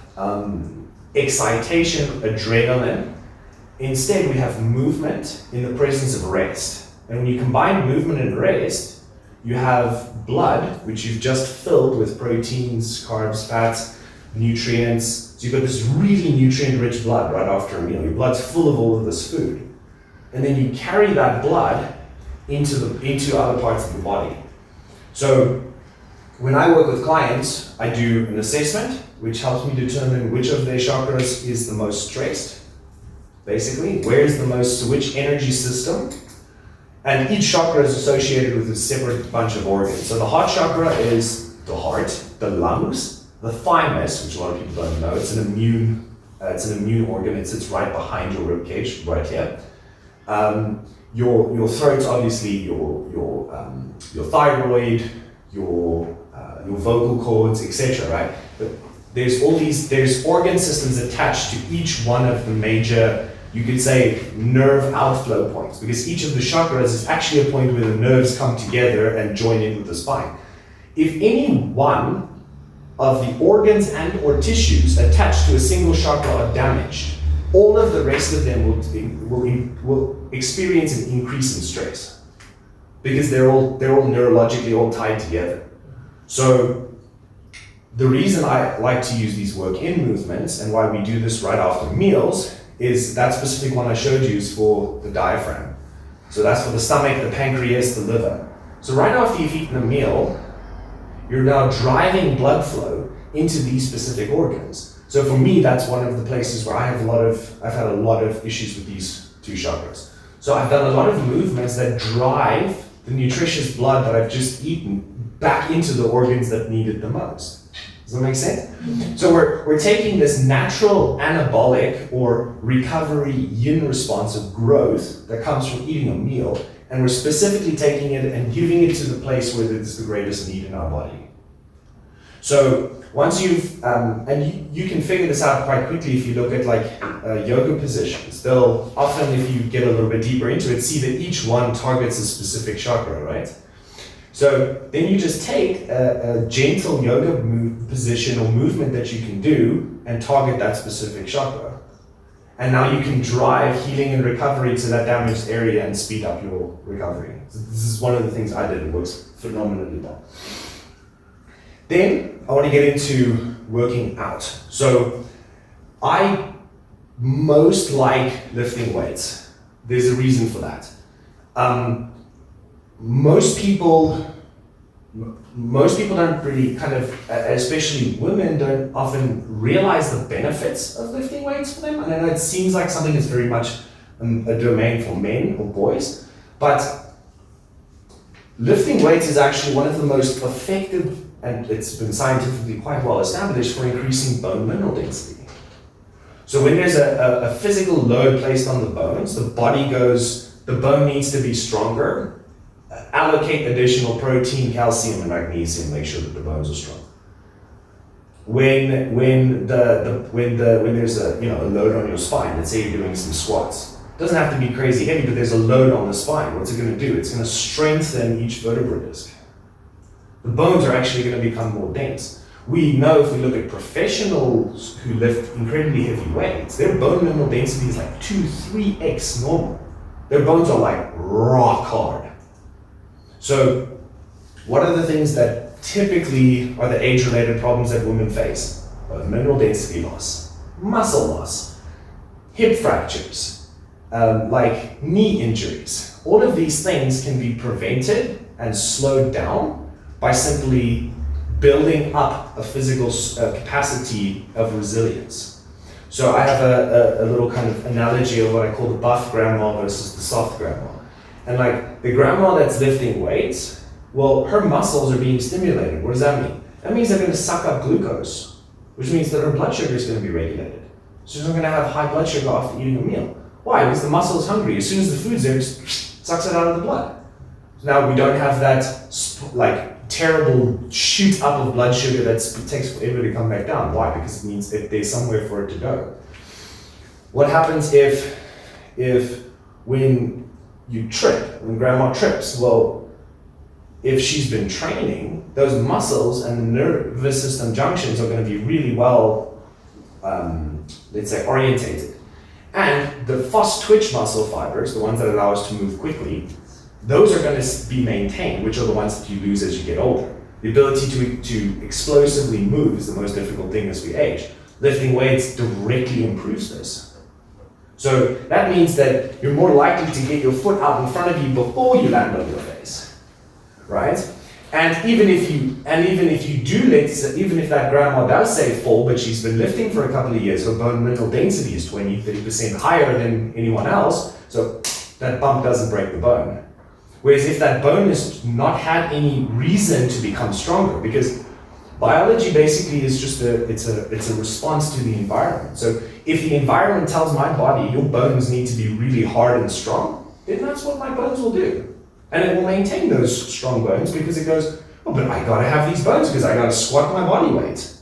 excitation, adrenaline. Instead, we have movement in the presence of rest. And when you combine movement and rest, you have blood, which you've just filled with proteins, carbs, fats, nutrients. So you've got this really nutrient-rich blood right after a meal. Your blood's full of all of this food. And then you carry that blood into other parts of the body. So when I work with clients, I do an assessment, which helps me determine which of their chakras is the most stressed. Basically, which energy system, and each chakra is associated with a separate bunch of organs. So the heart chakra is the heart, the lungs, the thymus, which a lot of people don't know. It's an immune organ. It sits right behind your rib cage, right here. Your throat, obviously, your thyroid, your vocal cords, etc. Right? But there's organ systems attached to each one of the major, you could say, nerve outflow points, because each of the chakras is actually a point where the nerves come together and join in with the spine. If any one of the organs and or tissues attached to a single chakra are damaged, all of the rest of them will experience an increase in stress, because they're all neurologically all tied together. So the reason I like to use these work-in movements and why we do this right after meals is that specific one I showed you is for the diaphragm. So that's for the stomach, the pancreas, the liver. So right after you've eaten a meal, you're now driving blood flow into these specific organs. So for me, that's one of the places where I've had a lot of issues with these two chakras. So I've done a lot of movements that drive the nutritious blood that I've just eaten back into the organs that need it the most. Does that make sense? Mm-hmm. So we're taking this natural anabolic or recovery yin response of growth that comes from eating a meal, and we're specifically taking it and giving it to the place where there's the greatest need in our body. So once you've, and you can figure this out quite quickly if you look at like yoga positions. They'll often, if you get a little bit deeper into it, see that each one targets a specific chakra, right? So then you just take a gentle yoga position or movement that you can do and target that specific chakra. And now you can drive healing and recovery to that damaged area and speed up your recovery. So this is one of the things I did. It works phenomenally well. Then I want to get into working out. So I most like lifting weights. There's a reason for that. Most people don't really kind of, especially women, don't often realize the benefits of lifting weights for them. And I know it seems like something that's very much a domain for men or boys, but lifting weights is actually one of the most effective, and it's been scientifically quite well established, for increasing bone mineral density. So when there's a physical load placed on the bones, the bone needs to be stronger, allocate additional protein, calcium, and magnesium, make sure that the bones are strong. When there's a load on your spine, let's say you're doing some squats, it doesn't have to be crazy heavy, but there's a load on the spine. What's it going to do? It's going to strengthen each vertebra disc. The bones are actually going to become more dense. We know if we look at professionals who lift incredibly heavy weights, their bone mineral density is like 2-3x normal. Their bones are like rock hard. So what are the things that typically are the age-related problems that women face? Bone mineral density loss, muscle loss, hip fractures, like knee injuries. All of these things can be prevented and slowed down by simply building up a physical capacity of resilience. So I have a little kind of analogy of what I call the buff grandma versus the soft grandma. And like the grandma that's lifting weights, well, her muscles are being stimulated. What does that mean? That means they're going to suck up glucose, which means that her blood sugar is going to be regulated. So she's not going to have high blood sugar after eating a meal. Why? Because the muscle is hungry. As soon as the food's there, it just sucks it out of the blood. So now we don't have that like terrible shoot up of blood sugar that takes forever to come back down. Why? Because it means that there's somewhere for it to go. What happens if when you trip, when grandma trips? Well, if she's been training, those muscles and the nervous system junctions are going to be really well, let's say, orientated. And the fast twitch muscle fibers, the ones that allow us to move quickly, those are going to be maintained, which are the ones that you lose as you get older. The ability to explosively move is the most difficult thing as we age. Lifting weights directly improves this. So that means that you're more likely to get your foot out in front of you before you land on your face, right? And even if that grandma does say fall, but she's been lifting for a couple of years, her bone mineral density is 20-30% higher than anyone else, so that bump doesn't break the bone. Whereas if that bone has not had any reason to become stronger, because biology basically is just it's a response to the environment. So if the environment tells my body your bones need to be really hard and strong, then that's what my bones will do. And it will maintain those strong bones because it goes, oh, but I gotta have these bones because I gotta squat my body weight.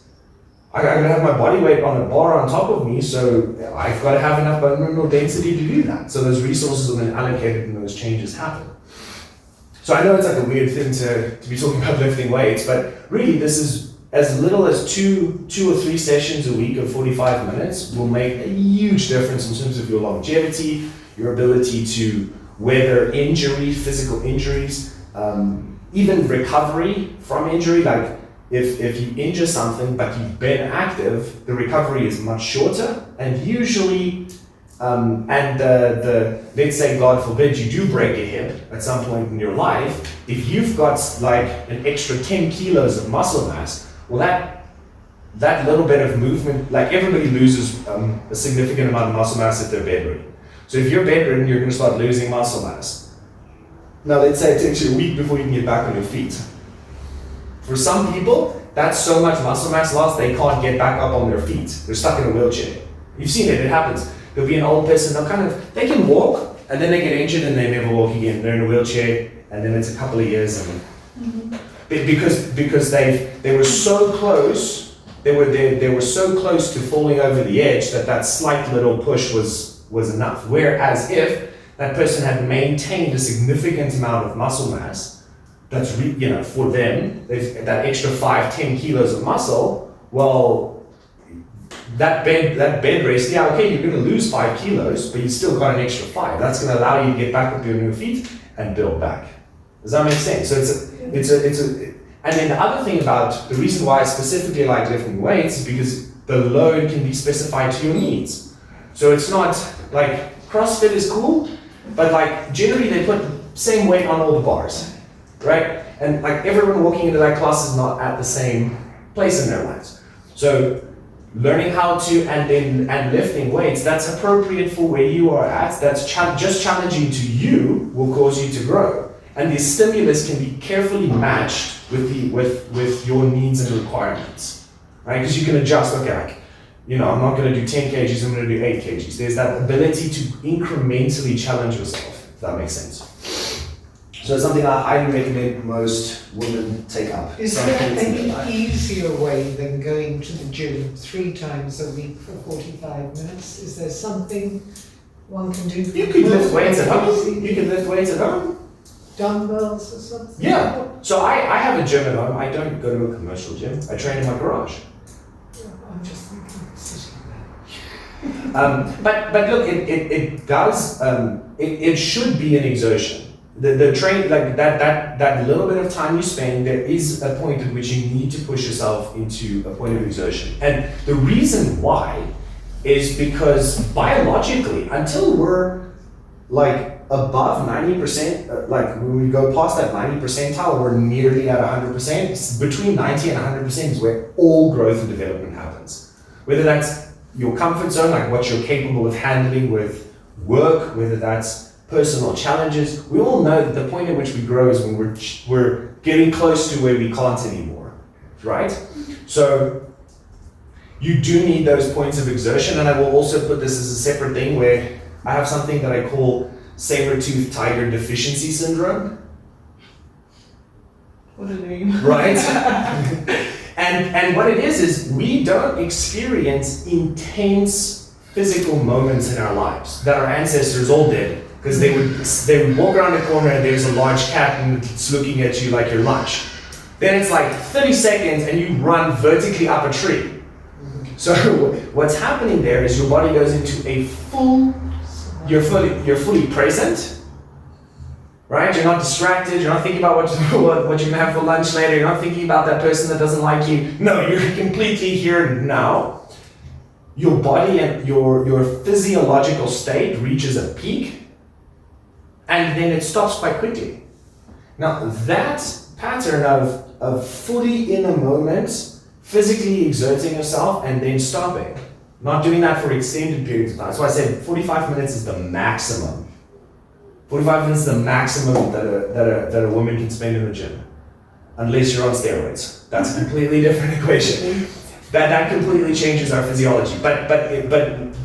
I gotta have my body weight on a bar on top of me, so I've gotta have enough bone mineral density to do that. So those resources are then allocated and those changes happen. So I know it's like a weird thing to be talking about lifting weights, but really this is as little as two or three sessions a week of 45 minutes will make a huge difference in terms of your longevity, your ability to weather injury, physical injuries, even recovery from injury. Like if you injure something but you've been active, the recovery is much shorter, and usually let's say, God forbid, you do break a hip at some point in your life, if you've got like an extra 10 kilos of muscle mass, well, that little bit of movement, like everybody loses a significant amount of muscle mass if they're bedridden. So if you're bedridden, you're going to start losing muscle mass. Now, let's say it takes you a week before you can get back on your feet. For some people, that's so much muscle mass loss, they can't get back up on their feet. They're stuck in a wheelchair. You've seen it happens. There'll be an old person, they can walk, and then they get injured and they never walk again. They're in a wheelchair, and then it's a couple of years. And because they were so close, they were so close to falling over the edge that slight little push was enough. Whereas if that person had maintained a significant amount of muscle mass, that's for them, that extra 5-10 kilos of muscle, well, that bed raise, yeah, okay, you're going to lose 5 kilos, but you still got an extra 5. That's going to allow you to get back up on your feet and build back. Does that make sense? So and then the other thing about the reason why I specifically like lifting weights is because the load can be specified to your needs. So it's not like CrossFit is cool, but like generally they put the same weight on all the bars, right? And like everyone walking into that class is not at the same place in their lives. So learning how to and lifting weights that's appropriate for where you are at, that's just challenging to you will cause you to grow. And the stimulus can be carefully matched with your needs and requirements, right? Because you can adjust, okay, like, I'm not going to do 10 kgs, I'm going to do 8 kgs. There's that ability to incrementally challenge yourself, if that makes sense. So it's something I highly recommend most women take up. Is there any easier way than going to the gym 3 times a week for 45 minutes? Is there something one can do? You could lift weights at home. Dumbbells or something? Yeah. So I have a gym at home. I don't go to a commercial gym. I train in my garage. I'm just thinking sitting there. But look, it does. It should be an exertion. The train, like that little bit of time you spend, there is a point at which you need to push yourself into a point of exertion. And the reason why is because biologically, until we're like above 90%, like when we go past that 90 percentile, we're nearly at 100%. Between 90 and 100% is where all growth and development happens. Whether that's your comfort zone, like what you're capable of handling with work, whether that's personal challenges, we all know that the point at which we grow is when we're getting close to where we can't anymore, right? So you do need those points of exertion, and I will also put this as a separate thing where I have something that I call saber-toothed tiger deficiency syndrome. What a name. Right? and what it is we don't experience intense physical moments in our lives that our ancestors all did. Because they would walk around the corner and there's a large cat and it's looking at you like your lunch. Then it's like 30 seconds and you run vertically up a tree. So what's happening there is your body goes into a you're fully present, right? You're not distracted, you're not thinking about what you're gonna have for lunch later, you're not thinking about that person that doesn't like you. No, you're completely here now. Your body and your physiological state reaches a peak, and then it stops quite quickly. Now that pattern of fully in a moment, physically exerting yourself and then stopping, not doing that for extended periods of time. That's why I said 45 minutes is the maximum. 45 minutes is the maximum that a woman can spend in the gym, unless you're on steroids. That's a completely different equation. That completely changes our physiology. But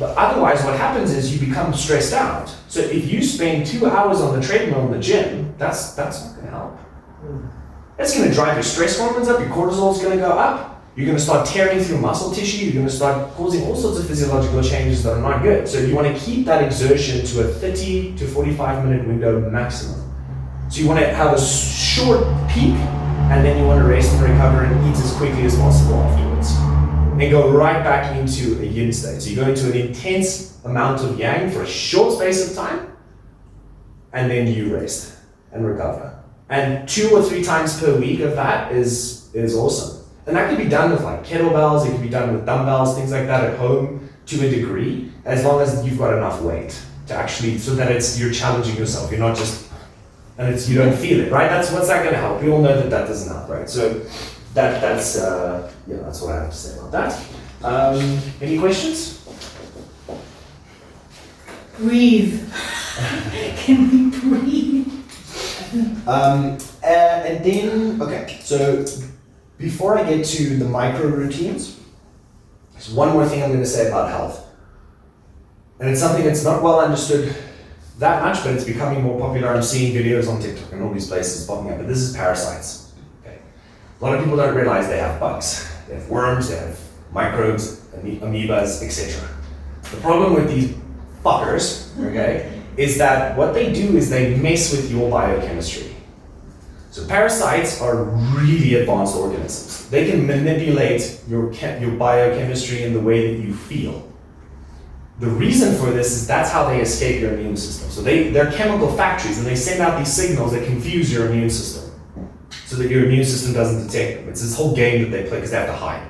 otherwise, what happens is you become stressed out. So if you spend 2 hours on the treadmill in the gym, that's not going to help. It's going to drive your stress hormones up. Your cortisol is going to go up. You're going to start tearing through muscle tissue. You're going to start causing all sorts of physiological changes that are not good. So you want to keep that exertion to a 30 to 45 minute window maximum. So you want to have a short peak, and then you want to rest and recover and eat as quickly as possible afterwards. And go right back into a yin state. So you go into an intense amount of yang for a short space of time, and then you rest and recover. And 2 or 3 times per week of that is awesome. And that can be done with like kettlebells, it can be done with dumbbells, things like that at home to a degree, as long as you've got enough weight to actually, so that you're challenging yourself. You're not just, you don't feel it, right? What's that going to help? We all know that doesn't help, right? So that's what I have to say about that. Any questions? Breathe. Can we breathe? And then, okay, so before I get to the micro routines, there's one more thing I'm going to say about health. And it's something that's not well understood that much, but it's becoming more popular. I'm seeing videos on TikTok and all these places popping up, but this is parasites. Okay. A lot of people don't realize they have bugs. They have worms, they have microbes, amoebas, etc. The problem with these fuckers, okay, is that what they do is they mess with your biochemistry. So So parasites are really advanced organisms. They can manipulate your biochemistry and the way that you feel. The reason for this is that's how they escape your immune system. So they're chemical factories, and they send out these signals that confuse your immune system so that your immune system doesn't detect them. It's this whole game that they play because they have to hide,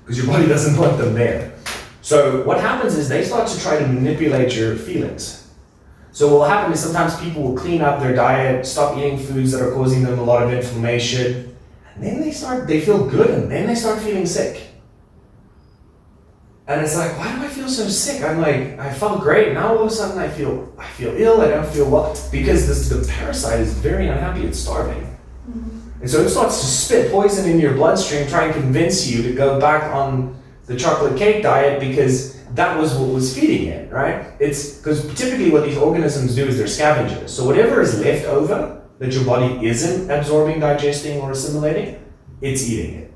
because your body doesn't want them there. So what happens is they start to try to manipulate your feelings. So what will happen is sometimes people will clean up their diet, stop eating foods that are causing them a lot of inflammation, and then they feel good, and then they start feeling sick. And it's like, why do I feel so sick? I'm like, I felt great, now all of a sudden I feel ill, I don't feel well. Because the parasite is very unhappy, it's starving. Mm-hmm. And so it starts to spit poison in your bloodstream, trying to convince you to go back on the chocolate cake diet because that was what was feeding it, right? It's because typically what these organisms do is they're scavengers. So whatever is left over that your body isn't absorbing, digesting, or assimilating, it's eating it.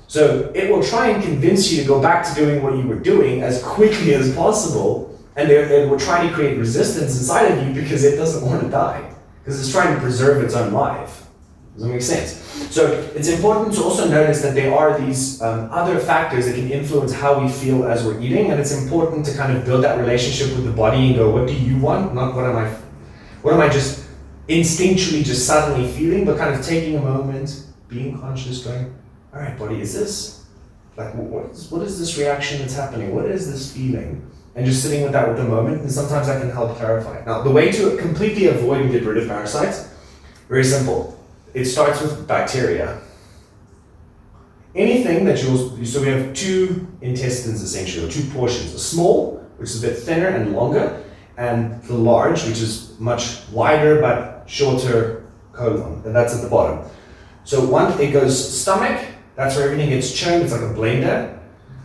So it will try and convince you to go back to doing what you were doing as quickly as possible, and it will try to create resistance inside of you because it doesn't want to die, because it's trying to preserve its own life. Does that make sense? So it's important to also notice that there are these other factors that can influence how we feel as we're eating, and it's important to kind of build that relationship with the body and go, what do you want? Not what am I just instinctually just suddenly feeling, but kind of taking a moment, being conscious, going, all right, body, is this, like, what is this reaction that's happening? What is this feeling? And just sitting with that with the moment, and sometimes that can help clarify. Now, the way to completely avoid and get rid of parasites, very simple. It starts with bacteria. Anything that so we have two intestines essentially, or two portions. A small, which is a bit thinner and longer, and the large, which is much wider but shorter colon, and that's at the bottom. So it goes stomach. That's where everything gets churned, it's like a blender.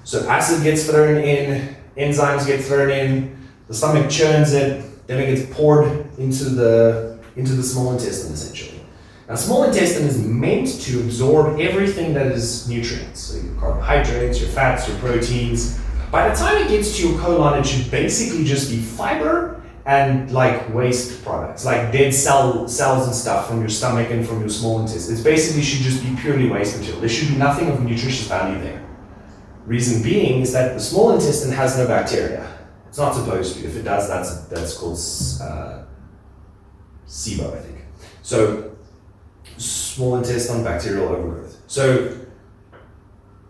So acid gets thrown in, enzymes get thrown in, the stomach churns it, then it gets poured into the small intestine essentially. Now small intestine is meant to absorb everything that is nutrients, so your carbohydrates, your fats, your proteins. By the time it gets to your colon, it should basically just be fiber and like waste products, like dead cells and stuff from your stomach and from your small intestine. It basically should just be purely waste material. There should be nothing of nutritious value there. Reason being is that the small intestine has no bacteria. It's not supposed to. If it does, that's called SIBO, I think. So small intestine bacterial overgrowth. So,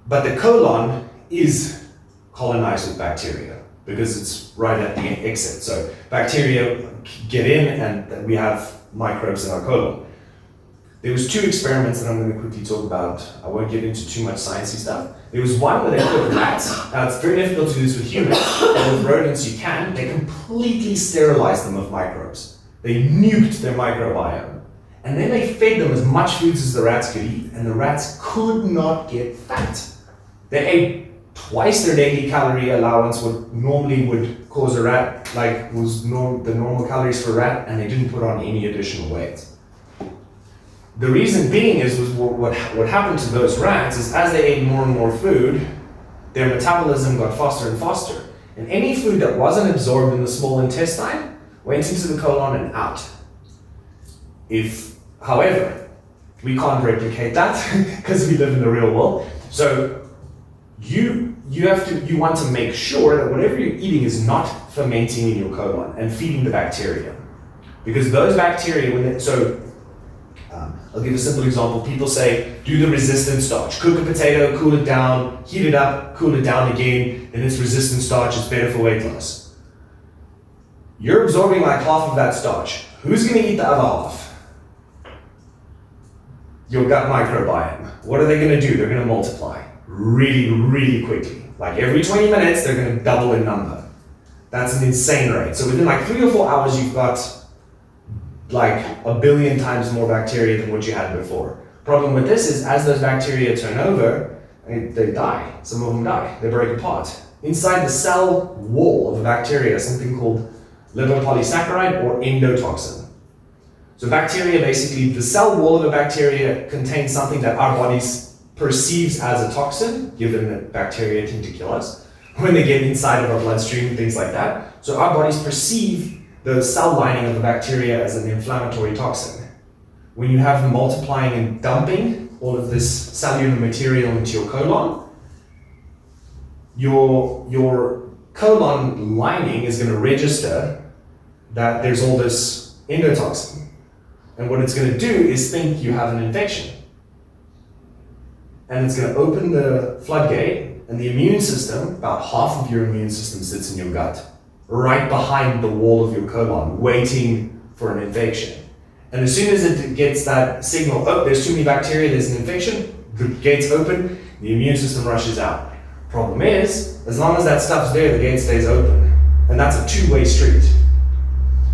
but the colon is colonized with bacteria, because it's right at the exit. So bacteria get in and we have microbes in our colon. There was two experiments that I'm going to quickly talk about. I won't get into too much sciencey stuff. There was one where they put rats. Now it's very difficult to do this with humans, but with rodents you can. They completely sterilized them of microbes. They nuked their microbiome. And then they fed them as much foods as the rats could eat, and the rats could not get fat. They ate twice their daily calorie allowance, what normally would cause a rat, like was the normal calories for a rat, and they didn't put on any additional weight. The reason being was what happened to those rats is as they ate more and more food, their metabolism got faster and faster. And any food that wasn't absorbed in the small intestine went into the colon and out. However, we can't replicate that because we live in the real world. So you want to make sure that whatever you're eating is not fermenting in your colon and feeding the bacteria. Because those bacteria, I'll give a simple example. People say, do the resistant starch. Cook a potato, cool it down, heat it up, cool it down again, then it's resistant starch, it's better for weight loss. You're absorbing like half of that starch. Who's going to eat the other half? Your gut microbiome. What are they going to do? They're going to multiply really, really quickly. Like every 20 minutes, they're going to double in number. That's an insane rate. So within like 3 or 4 hours, you've got like 1 billion times more bacteria than what you had before. Problem with this is as those bacteria turn over, they die. Some of them die. They break apart. Inside the cell wall of a bacteria is something called lipopolysaccharide or endotoxin. So bacteria, basically, the cell wall of a bacteria contains something that our bodies perceives as a toxin, given that bacteria tend to kill us when they get inside of our bloodstream and things like that. So our bodies perceive the cell lining of the bacteria as an inflammatory toxin. when you have them multiplying and dumping all of this cellular material into your colon, your colon lining is going to register that there's all this endotoxin. And what it's going to do is think you have an infection. And it's going to open the floodgate, and the immune system, about half of your immune system sits in your gut, right behind the wall of your colon, waiting for an infection. And as soon as it gets that signal, oh, there's too many bacteria, there's an infection, the gate's open, the immune system rushes out. Problem is, as long as that stuff's there, the gate stays open. And that's a two-way street.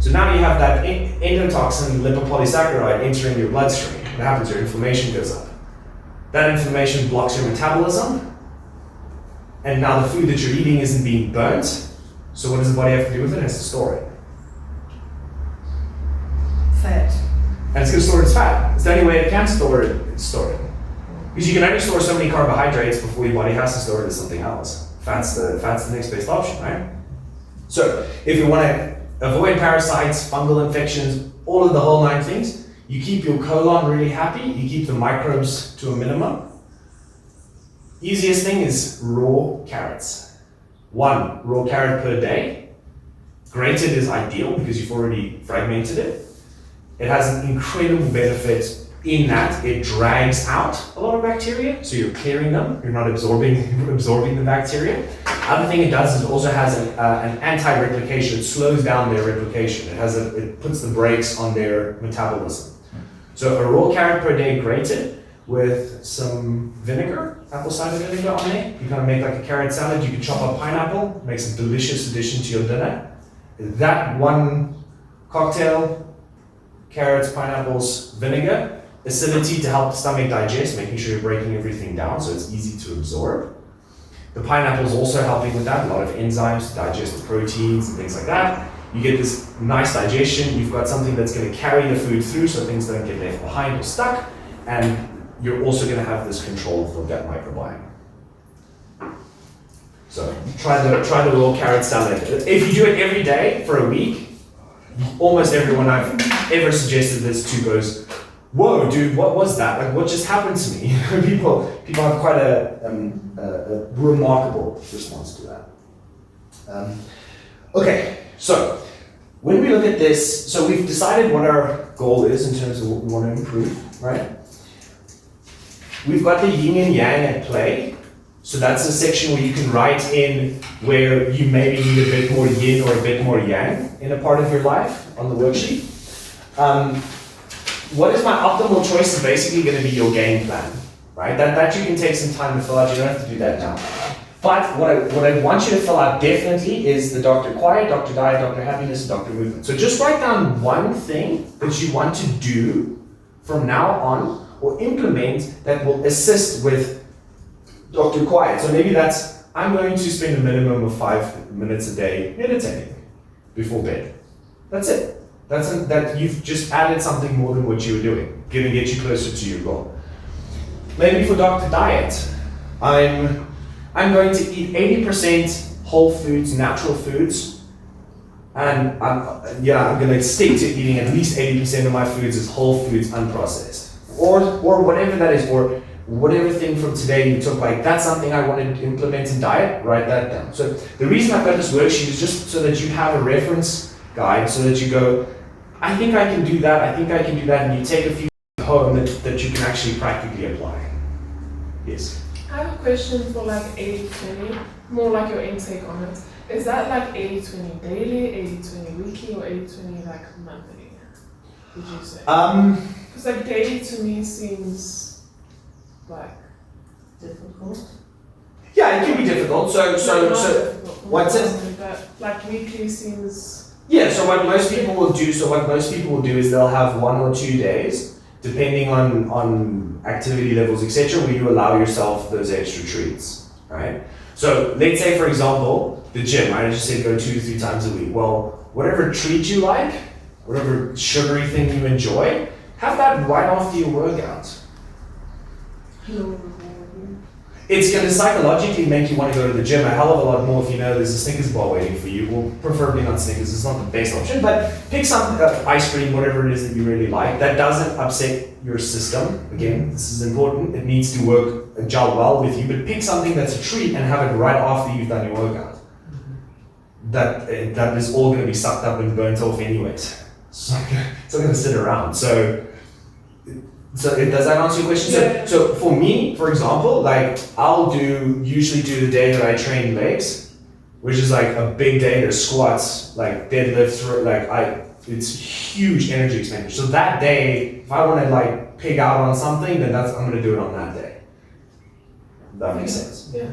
So now you have that endotoxin lipopolysaccharide entering your bloodstream. What happens? Your inflammation goes up. That inflammation blocks your metabolism, and now the food that you're eating isn't being burnt. So what does the body have to do with it? It has to store it. Fat. And it's going to store its fat. It's the only way it can store it. Because you can only store so many carbohydrates before your body has to store it as something else. Fat's the next best option, right? So if you want to avoid parasites, fungal infections, all of the whole 9 things, you keep your colon really happy, you keep the microbes to a minimum. Easiest thing is raw carrots. 1 raw carrot per day. Grated is ideal because you've already fragmented it. It has an incredible benefit in that it drags out a lot of bacteria, so you're clearing them, you're not absorbing the bacteria. Other thing it does is it also has an anti-replication. It slows down their replication. It puts the brakes on their metabolism. So a raw carrot per day grated with some vinegar, apple cider vinegar on there. You kind of make like a carrot salad. You can chop up pineapple, makes a delicious addition to your dinner. That one cocktail, carrots, pineapples, vinegar, acidity to help the stomach digest, making sure you're breaking everything down so it's easy to absorb. The pineapple is also helping with that, a lot of enzymes to digest the proteins and things like that. You get this nice digestion, you've got something that's going to carry the food through so things don't get left behind or stuck, and you're also going to have this control of the gut microbiome. So try the raw carrot salad. If you do it every day for a week, almost everyone I've ever suggested this to goes, whoa, dude, what was that? Like, what just happened to me? people have quite a remarkable response to that. Okay, so when we look at this, so we've decided what our goal is in terms of what we want to improve, right? We've got the yin and yang at play. So that's a section where you can write in where you maybe need a bit more yin or a bit more yang in a part of your life on the worksheet. What is my optimal choice is basically going to be your game plan, right? That you can take some time to fill out. You don't have to do that now. But what I want you to fill out definitely is the Dr. Quiet, Dr. Diet, Dr. Happiness, and Dr. Movement. So just write down one thing that you want to do from now on or implement that will assist with Dr. Quiet. So maybe that's, I'm going to spend a minimum of 5 minutes a day meditating before bed. That's it. That you've just added something more than what you were doing, going to get you closer to your goal. Maybe for Dr. Diet, I'm going to eat 80% whole foods, natural foods, and I'm going to stick to eating at least 80% of my foods as whole foods, unprocessed, or whatever that is, or whatever thing from today you took, like that's something I want to implement in diet, write that down. So the reason I've got this worksheet is just so that you have a reference guide, so that you go, I think I can do that, and you take a few home that you can actually practically apply. Yes? I have a question for like 80-20, more like your intake on it. Is that like 80-20 daily, 80-20 weekly, or 80-20 like monthly, would you say? Because like daily to me seems like difficult. Yeah, it can be difficult. So Difficult, what's it? but like weekly seems. Yeah, so what most people will do is they'll have 1 or 2 days, depending on activity levels, etc., where you allow yourself those extra treats, right? So let's say, for example, the gym, right? I just said go 2 to 3 times a week. Well, whatever treat you like, whatever sugary thing you enjoy, have that right after your workout. it's going to psychologically make you want to go to the gym a hell of a lot more if you know there's a Snickers bar waiting for you. Well, preferably not Snickers, it's not the best option, but pick some ice cream, whatever it is that you really like, that doesn't upset your system. Again, this is important, it needs to work, gel well with you, but pick something that's a treat and have it right after you've done your workout. That is all going to be sucked up and burnt off anyways. It's not going to sit around. So does that answer your question? Yeah. So for me, for example, like I'll usually do the day that I train legs, which is like a big day. There's squats, like deadlifts, it's huge energy expenditure. So that day, if I want to like pig out on something, then I'm going to do it on that day. That makes sense. Yeah.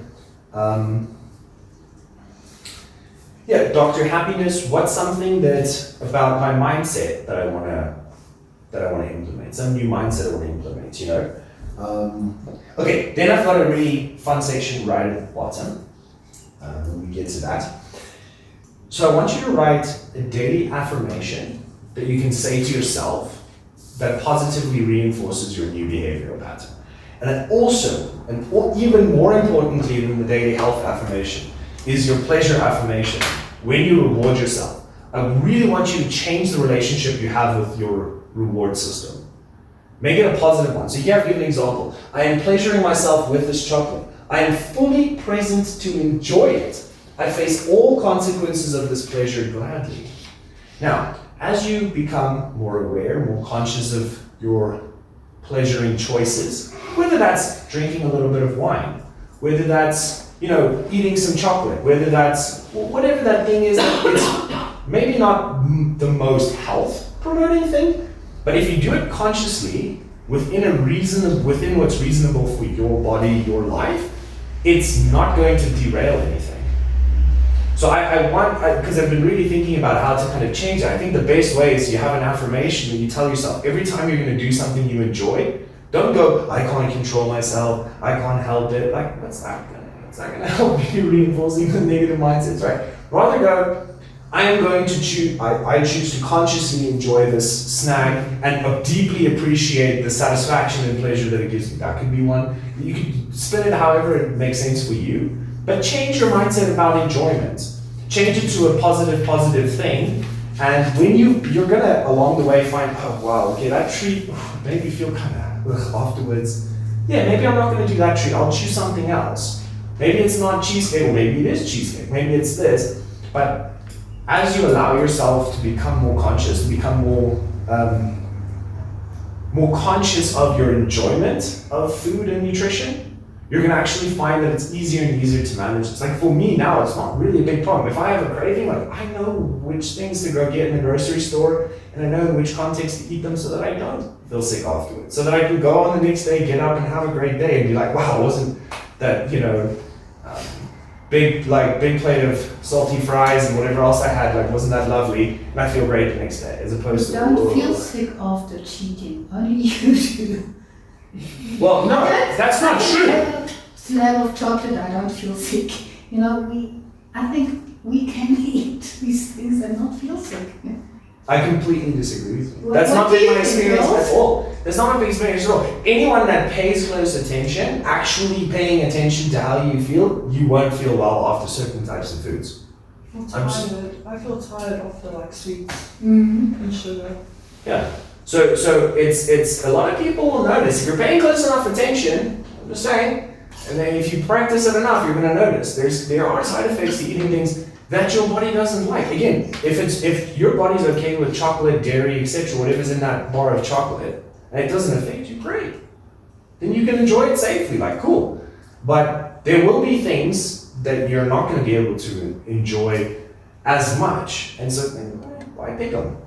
Yeah, Dr. Happiness, what's something that's about my mindset that I want to implement? Some new mindset I want to implement, you know? Okay, then I've got a really fun section right at the bottom. When we get to that. So I want you to write a daily affirmation that you can say to yourself that positively reinforces your new behavioral pattern. And then also, and even more importantly than the daily health affirmation, is your pleasure affirmation. When you reward yourself, I really want you to change the relationship you have with your reward system. Make it a positive one. So here I've given an example. I am pleasuring myself with this chocolate. I am fully present to enjoy it. I face all consequences of this pleasure gladly. Now, as you become more aware, more conscious of your pleasuring choices, whether that's drinking a little bit of wine, whether that's eating some chocolate, whether that's whatever that thing is, it's maybe not the most health promoting thing, but if you do it consciously within what's reasonable for your body, your life, it's not going to derail anything. So I want, because I've been really thinking about how to kind of change it. I think the best way is you have an affirmation and you tell yourself every time you're going to do something you enjoy, don't go, I can't control myself, I can't help it. Like, it's not going to help you reinforcing the negative mindsets, right? Rather go, I am going to choose, I choose to consciously enjoy this snack and deeply appreciate the satisfaction and pleasure that it gives me. That could be one. You could spin it however it makes sense for you, but change your mindset about enjoyment. Change it to a positive thing. And when you're gonna, along the way, find, oh wow, okay, that treat made me feel kind of afterwards. Yeah, maybe I'm not gonna do that treat, I'll choose something else. Maybe it's not cheesecake, or maybe it is cheesecake, maybe it's this. But as you allow yourself to become more conscious, become more conscious of your enjoyment of food and nutrition, you're gonna actually find that it's easier and easier to manage. It's like for me now, it's not really a big problem. If I have a craving, like I know which things to go get in the grocery store, and I know in which context to eat them so that I don't feel sick afterwards. So that I can go on the next day, get up and have a great day and be like, wow, wasn't that, big plate of salty fries and whatever else I had, like wasn't that lovely? And I feel great the next day, as opposed to don't feel sick after cheating. Only you do. Well, no, that's not true. A slab of chocolate, I don't feel sick. I think we can eat these things and not feel sick. I completely disagree with you. Well, That's what not do been you my experience think, at all. That's not my experience at all. Anyone that pays close attention, actually paying attention to how you feel, you won't feel well after certain types of foods. I feel tired after like sweets Mm-hmm. and sugar. Yeah. So it's a lot of people will notice. If you're paying close enough attention, I'm just saying, and then if you practice it enough, you're gonna notice. There are side effects to eating things that your body doesn't like. Again, if your body's okay with chocolate, dairy, etc., whatever's in that bar of chocolate, and it doesn't affect you, great. Then you can enjoy it safely, like cool. But there will be things that you're not going to be able to enjoy as much, and so why pick them?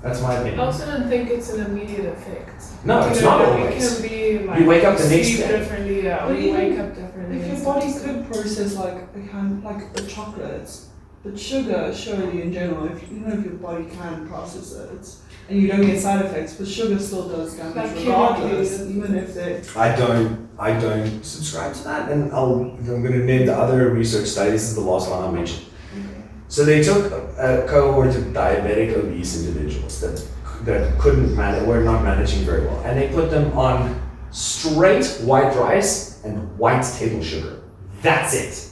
That's my opinion. I also don't think it's an immediate effect. No, it's not It always. can be like You wake up the next sleep day. differently, or But you even wake up differently. If your body could process like the chocolates, but sugar surely in general, if your body can process it, and you don't get side effects, but sugar still does damage Like regardless, chemically. even if they. I don't subscribe to that, and I'm going to name the other research study. This is the last one I'll mention. So they took a cohort of diabetic obese individuals that couldn't manage, were not managing very well, and they put them on straight white rice and white table sugar. That's it.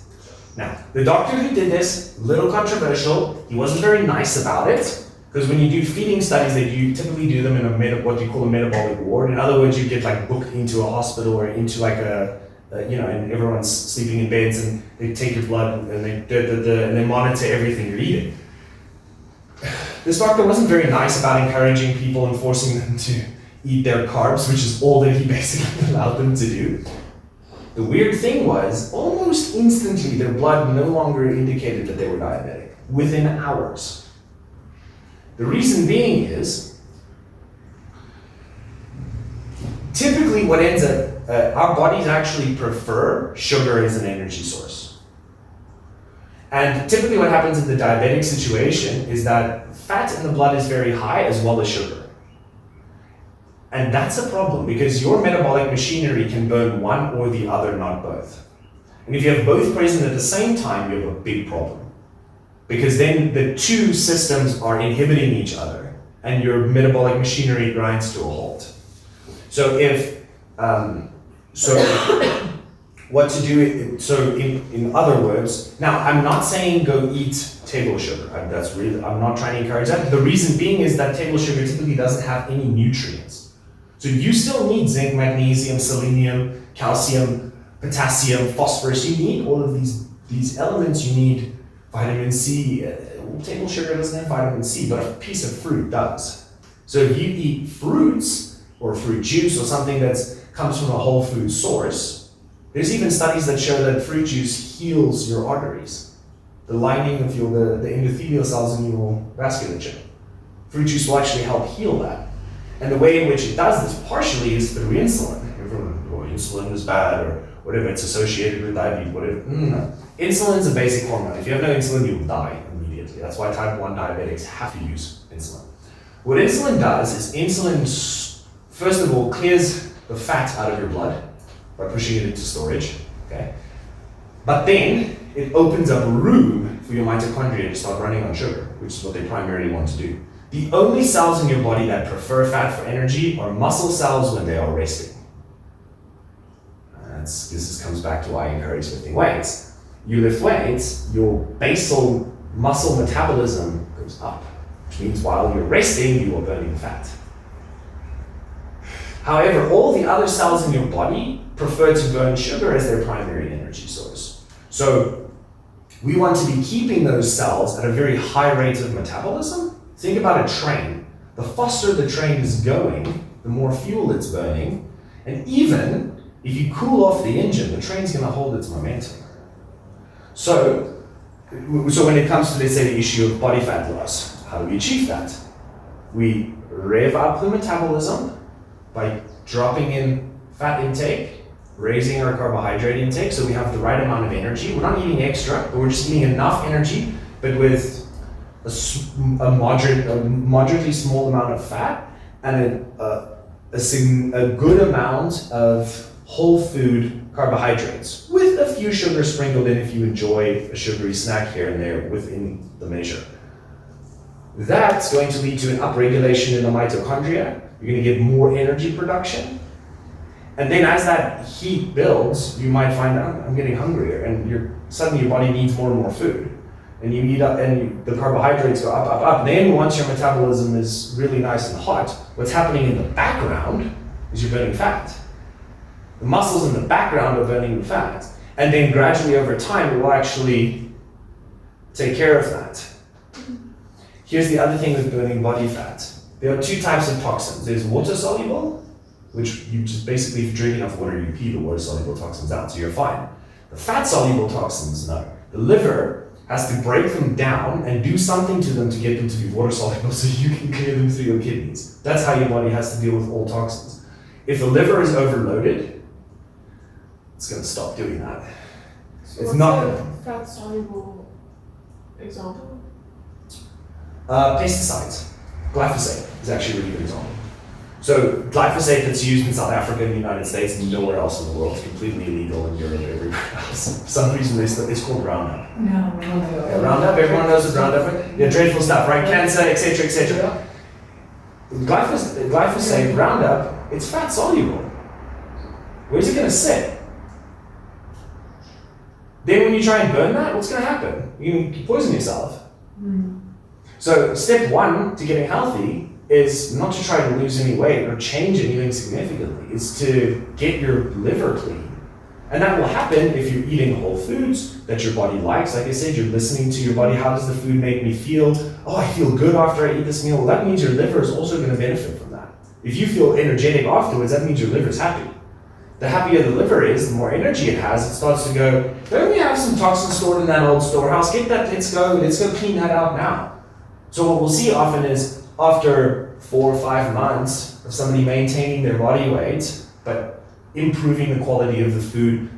Now, the doctor who did this, little controversial, he wasn't very nice about it, because when you do feeding studies, you typically do them in what you call a metabolic ward. In other words, you get like booked into a hospital or into like and everyone's sleeping in beds and they take your blood and they monitor everything you're eating. This doctor wasn't very nice about encouraging people and forcing them to eat their carbs, which is all that he basically allowed them to do. The weird thing was, almost instantly, their blood no longer indicated that they were diabetic, within hours. The reason being is, typically what ends up, our bodies actually prefer sugar as an energy source. And typically what happens in the diabetic situation is that fat in the blood is very high as well as sugar. And that's a problem because your metabolic machinery can burn one or the other, not both. And if you have both present at the same time, you have a big problem. Because then the two systems are inhibiting each other and your metabolic machinery grinds to a halt. So what to do, in other words, now I'm not saying go eat table sugar. I'm not trying to encourage that. The reason being is that table sugar typically doesn't have any nutrients. So you still need zinc, magnesium, selenium, calcium, potassium, phosphorus. You need all of these elements. You need vitamin C. Table sugar doesn't have vitamin C, but a piece of fruit does. So if you eat fruits or fruit juice or something that comes from a whole food source, there's even studies that show that fruit juice heals your arteries, the lining of the endothelial cells in your vasculature. Fruit juice will actually help heal that. And the way in which it does this partially is through insulin. Everyone, insulin is bad or whatever, it's associated with diabetes, whatever. No. Insulin is a basic hormone. If you have no insulin, you'll die immediately. That's why type 1 diabetics have to use insulin. What insulin does is insulin, first of all, clears the fat out of your blood by pushing it into storage, okay? But then it opens up room for your mitochondria to start running on sugar, which is what they primarily want to do. The only cells in your body that prefer fat for energy are muscle cells when they are resting. This comes back to why I encourage lifting weights. You lift weights, your basal muscle metabolism goes up, which means while you're resting, you are burning fat. However, all the other cells in your body prefer to burn sugar as their primary energy source. So we want to be keeping those cells at a very high rate of metabolism. Think about a train. The faster the train is going, the more fuel it's burning, and even if you cool off the engine, the train's going to hold its momentum. So when it comes to, let's say, the issue of body fat loss, how do we achieve that? We rev up the metabolism by dropping in fat intake, raising our carbohydrate intake so we have the right amount of energy. We're not eating extra, but we're just eating enough energy, but with a moderately small amount of fat and a good amount of whole food carbohydrates with a few sugars sprinkled in if you enjoy a sugary snack here and there within the measure. That's going to lead to an upregulation in the mitochondria. You're going to get more energy production. And then as that heat builds, you might find out, I'm getting hungrier, and suddenly your body needs more and more food. And you eat up, and the carbohydrates go up, up, up. Then once your metabolism is really nice and hot, what's happening in the background is you're burning fat. The muscles in the background are burning the fat. And then gradually over time, it will actually take care of that. Here's the other thing with burning body fat. There are two types of toxins. There's water-soluble, which you just basically, if you drink enough water, you pee the water-soluble toxins out, so you're fine. The fat-soluble toxins, no. The liver has to break them down and do something to them to get them to be water-soluble so you can clear them through your kidneys. That's how your body has to deal with all toxins. If the liver is overloaded, it's going to stop doing that. So it's not a fat-soluble example? Pesticides. Glyphosate is actually a really good example. So glyphosate that's used in South Africa and the United States and nowhere else in the world is completely illegal in Europe and everywhere else. For some reason it's called Roundup. No. Yeah, Roundup, everyone knows what Roundup is? Yeah, dreadful stuff, right? Cancer, etc., etc. Glyphosate, Roundup, it's fat soluble. Where's it going to sit? Then when you try and burn that, what's going to happen? You poison yourself. So step one to getting healthy is not to try to lose any weight or change anything significantly. It's to get your liver clean. And that will happen if you're eating whole foods that your body likes. Like I said, you're listening to your body. How does the food make me feel? Oh, I feel good after I eat this meal. Well, that means your liver is also going to benefit from that. If you feel energetic afterwards, that means your liver's happy. The happier the liver is, the more energy it has. It starts to go, don't we have some toxins stored in that old storehouse? Get that, let's go clean that out now. So what we'll see often is after 4 or 5 months of somebody maintaining their body weight, but improving the quality of the food,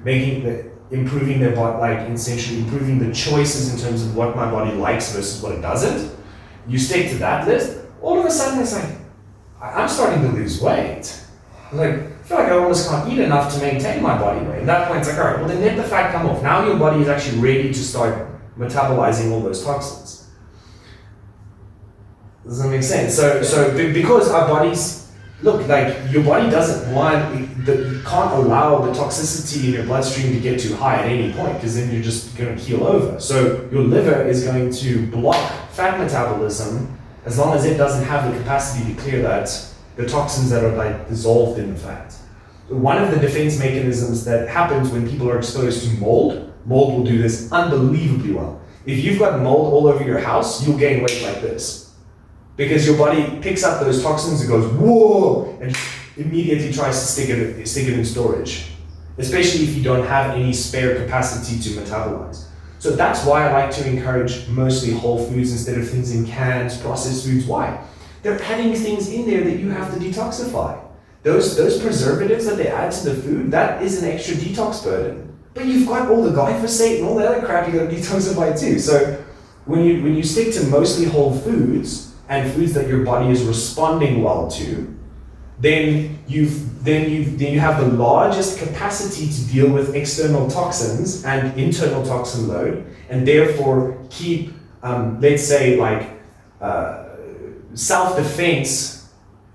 improving their body, like essentially improving the choices in terms of what my body likes versus what it doesn't. You stick to that list, all of a sudden it's like, I'm starting to lose weight. Like, I feel like I almost can't eat enough to maintain my body weight. At that point, it's like, all right, well then let the fat come off. Now your body is actually ready to start metabolizing all those toxins. Does that make sense? So because our bodies, look, like your body doesn't want, you can't allow the toxicity in your bloodstream to get too high at any point, because then you're just going to keel over. So your liver is going to block fat metabolism as long as it doesn't have the capacity to clear the toxins that are like dissolved in the fat. One of the defense mechanisms that happens when people are exposed to mold will do this unbelievably well. If you've got mold all over your house, you'll gain weight like this. Because your body picks up those toxins and goes, whoa, and immediately tries to stick it in storage. Especially if you don't have any spare capacity to metabolize. So that's why I like to encourage mostly whole foods instead of things in cans, processed foods. Why? They're adding things in there that you have to detoxify. Those preservatives that they add to the food, that is an extra detox burden. But you've got all the glyphosate and all that other crap you got to detoxify too. So when you stick to mostly whole foods and foods that your body is responding well to, then you have the largest capacity to deal with external toxins and internal toxin load, and therefore keep, let's say, like self-defense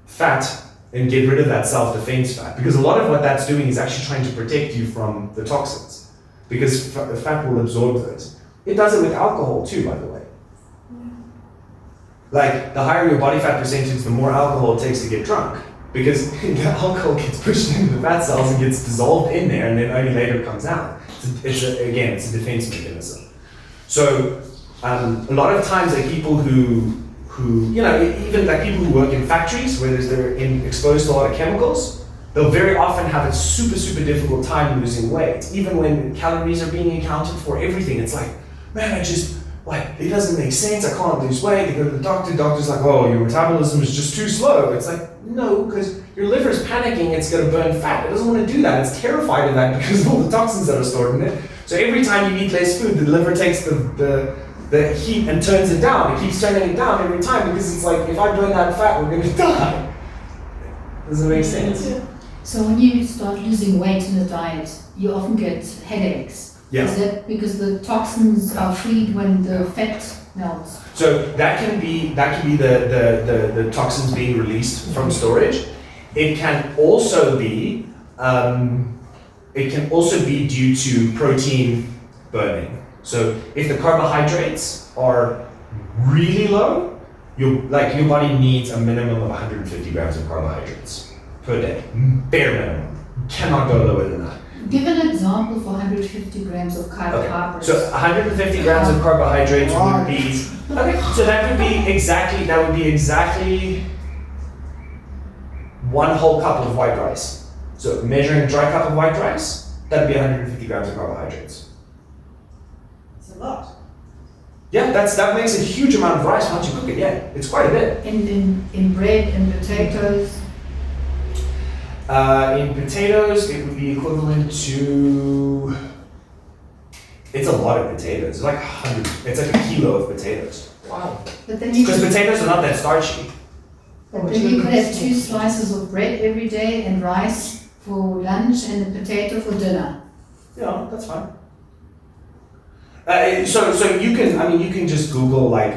fat and get rid of that self-defense fat. Because a lot of what that's doing is actually trying to protect you from the toxins, because fat will absorb those. It does it with alcohol too, by the way. Like, the higher your body fat percentage, the more alcohol it takes to get drunk. Because the alcohol gets pushed into the fat cells and gets dissolved in there, and then only later comes out. It's a defense mechanism. So, a lot of times, like people who even like people who work in factories where they're exposed to a lot of chemicals, they'll very often have a super, super difficult time losing weight. Even when calories are being accounted for, everything, it's like, man, it doesn't make sense, I can't lose weight. They go to the doctor's like, oh, your metabolism is just too slow. It's like, no, because your liver's panicking, it's gonna burn fat. It doesn't want to do that, it's terrified of that because of all the toxins that are stored in it. So every time you eat less food, the liver takes the heat and turns it down. It keeps turning it down every time because it's like, if I burn that fat, we're gonna die. Does it make sense? Yeah. So when you start losing weight in the diet, you often get headaches. Yeah. Is that because the toxins are freed when the fat melts? So that can be the toxins being released from storage. It can also be due to protein burning. So if the carbohydrates are really low, your body needs a minimum of 150 grams of carbohydrates per day, bare minimum. You cannot go lower than that. Give an example for 150 grams of carbohydrates. So 150 grams of carbohydrates would be, so that would be exactly 1 whole cup of white rice. So measuring a dry cup of white rice, that'd be 150 grams of carbohydrates. It's a lot. Yeah, that makes a huge amount of rice once you cook it. Yeah, it's quite a bit. In bread and potatoes. In potatoes, it would be equivalent to. It's a lot of potatoes. It's like 100. It's like a kilo of potatoes. Wow. But then you Because potatoes are not that starchy. But then you could have 2 slices of bread every day and rice for lunch and a potato for dinner. Yeah, that's fine. So you can just Google like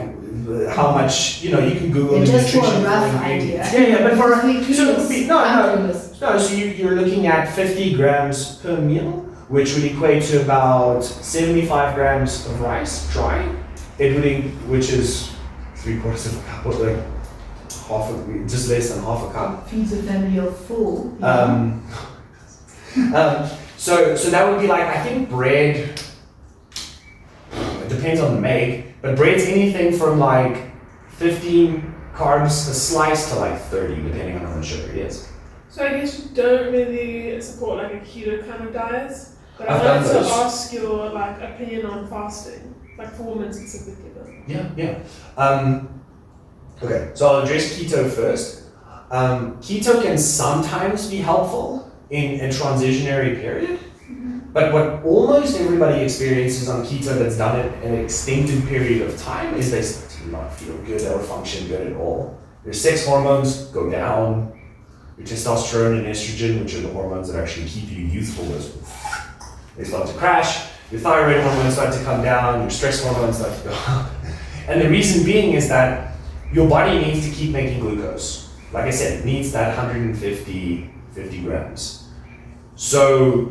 how much, you can Google the Just for nutrition a rough ingredients. idea. Yeah, but for I'm curious. so you're looking at 50 grams per meal, which would equate to about 75 grams of rice dry. Which is 3/4 of a cup, or like just less than half a cup. Feeds a family of 4. So that would be like, I think bread, it depends on the make, but bread's anything from like 15 carbs a slice to like 30, depending on how much sugar it is. So I guess you don't really support like a keto kind of diet, but I've I done wanted to those. ask your like opinion on fasting, like for women specifically though. Yeah. Okay, so I'll address keto first. Keto can sometimes be helpful in a transitionary period, but what almost everybody experiences on keto that's done it in an extended period of time is they start to not feel good or function good at all. Their sex hormones go down, your testosterone and estrogen, which are the hormones that actually keep you youthful, they start to crash, your thyroid hormones start to come down, your stress hormones start to go up. And the reason being is that your body needs to keep making glucose. Like I said, it needs that 50 grams. So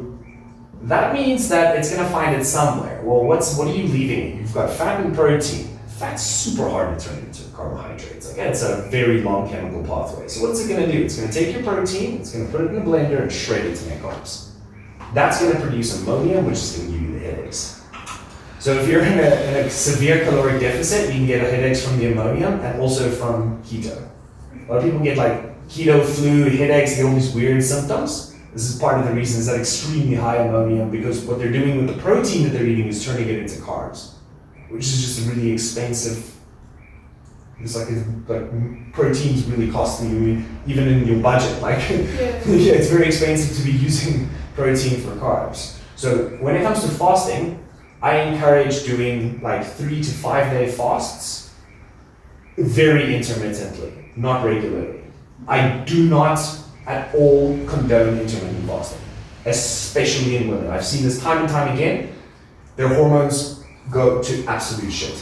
that means that it's gonna find it somewhere. Well, what are you leaving? You've got fat and protein. Fat's super hard to turn into carbohydrates. Again, it's a very long chemical pathway. So what's it gonna do? It's gonna take your protein, it's gonna put it in a blender and shred it to make carbs. That's gonna produce ammonia, which is gonna give you the headaches. So if you're in a severe caloric deficit, you can get headaches from the ammonium and also from keto. A lot of people get like keto flu, headaches, get all these weird symptoms. This is part of the reason is that extremely high ammonium, because what they're doing with the protein that they're eating is turning it into carbs, which is just a really expensive. It's like protein's really costly, even in your budget. Like, yeah, it's very expensive to be using protein for carbs. So when it comes to fasting, I encourage doing like 3 to 5 day fasts, very intermittently, not regularly. I do not at all condone intermittent fasting, especially in women. I've seen this time and time again. Their hormones go to absolute shit.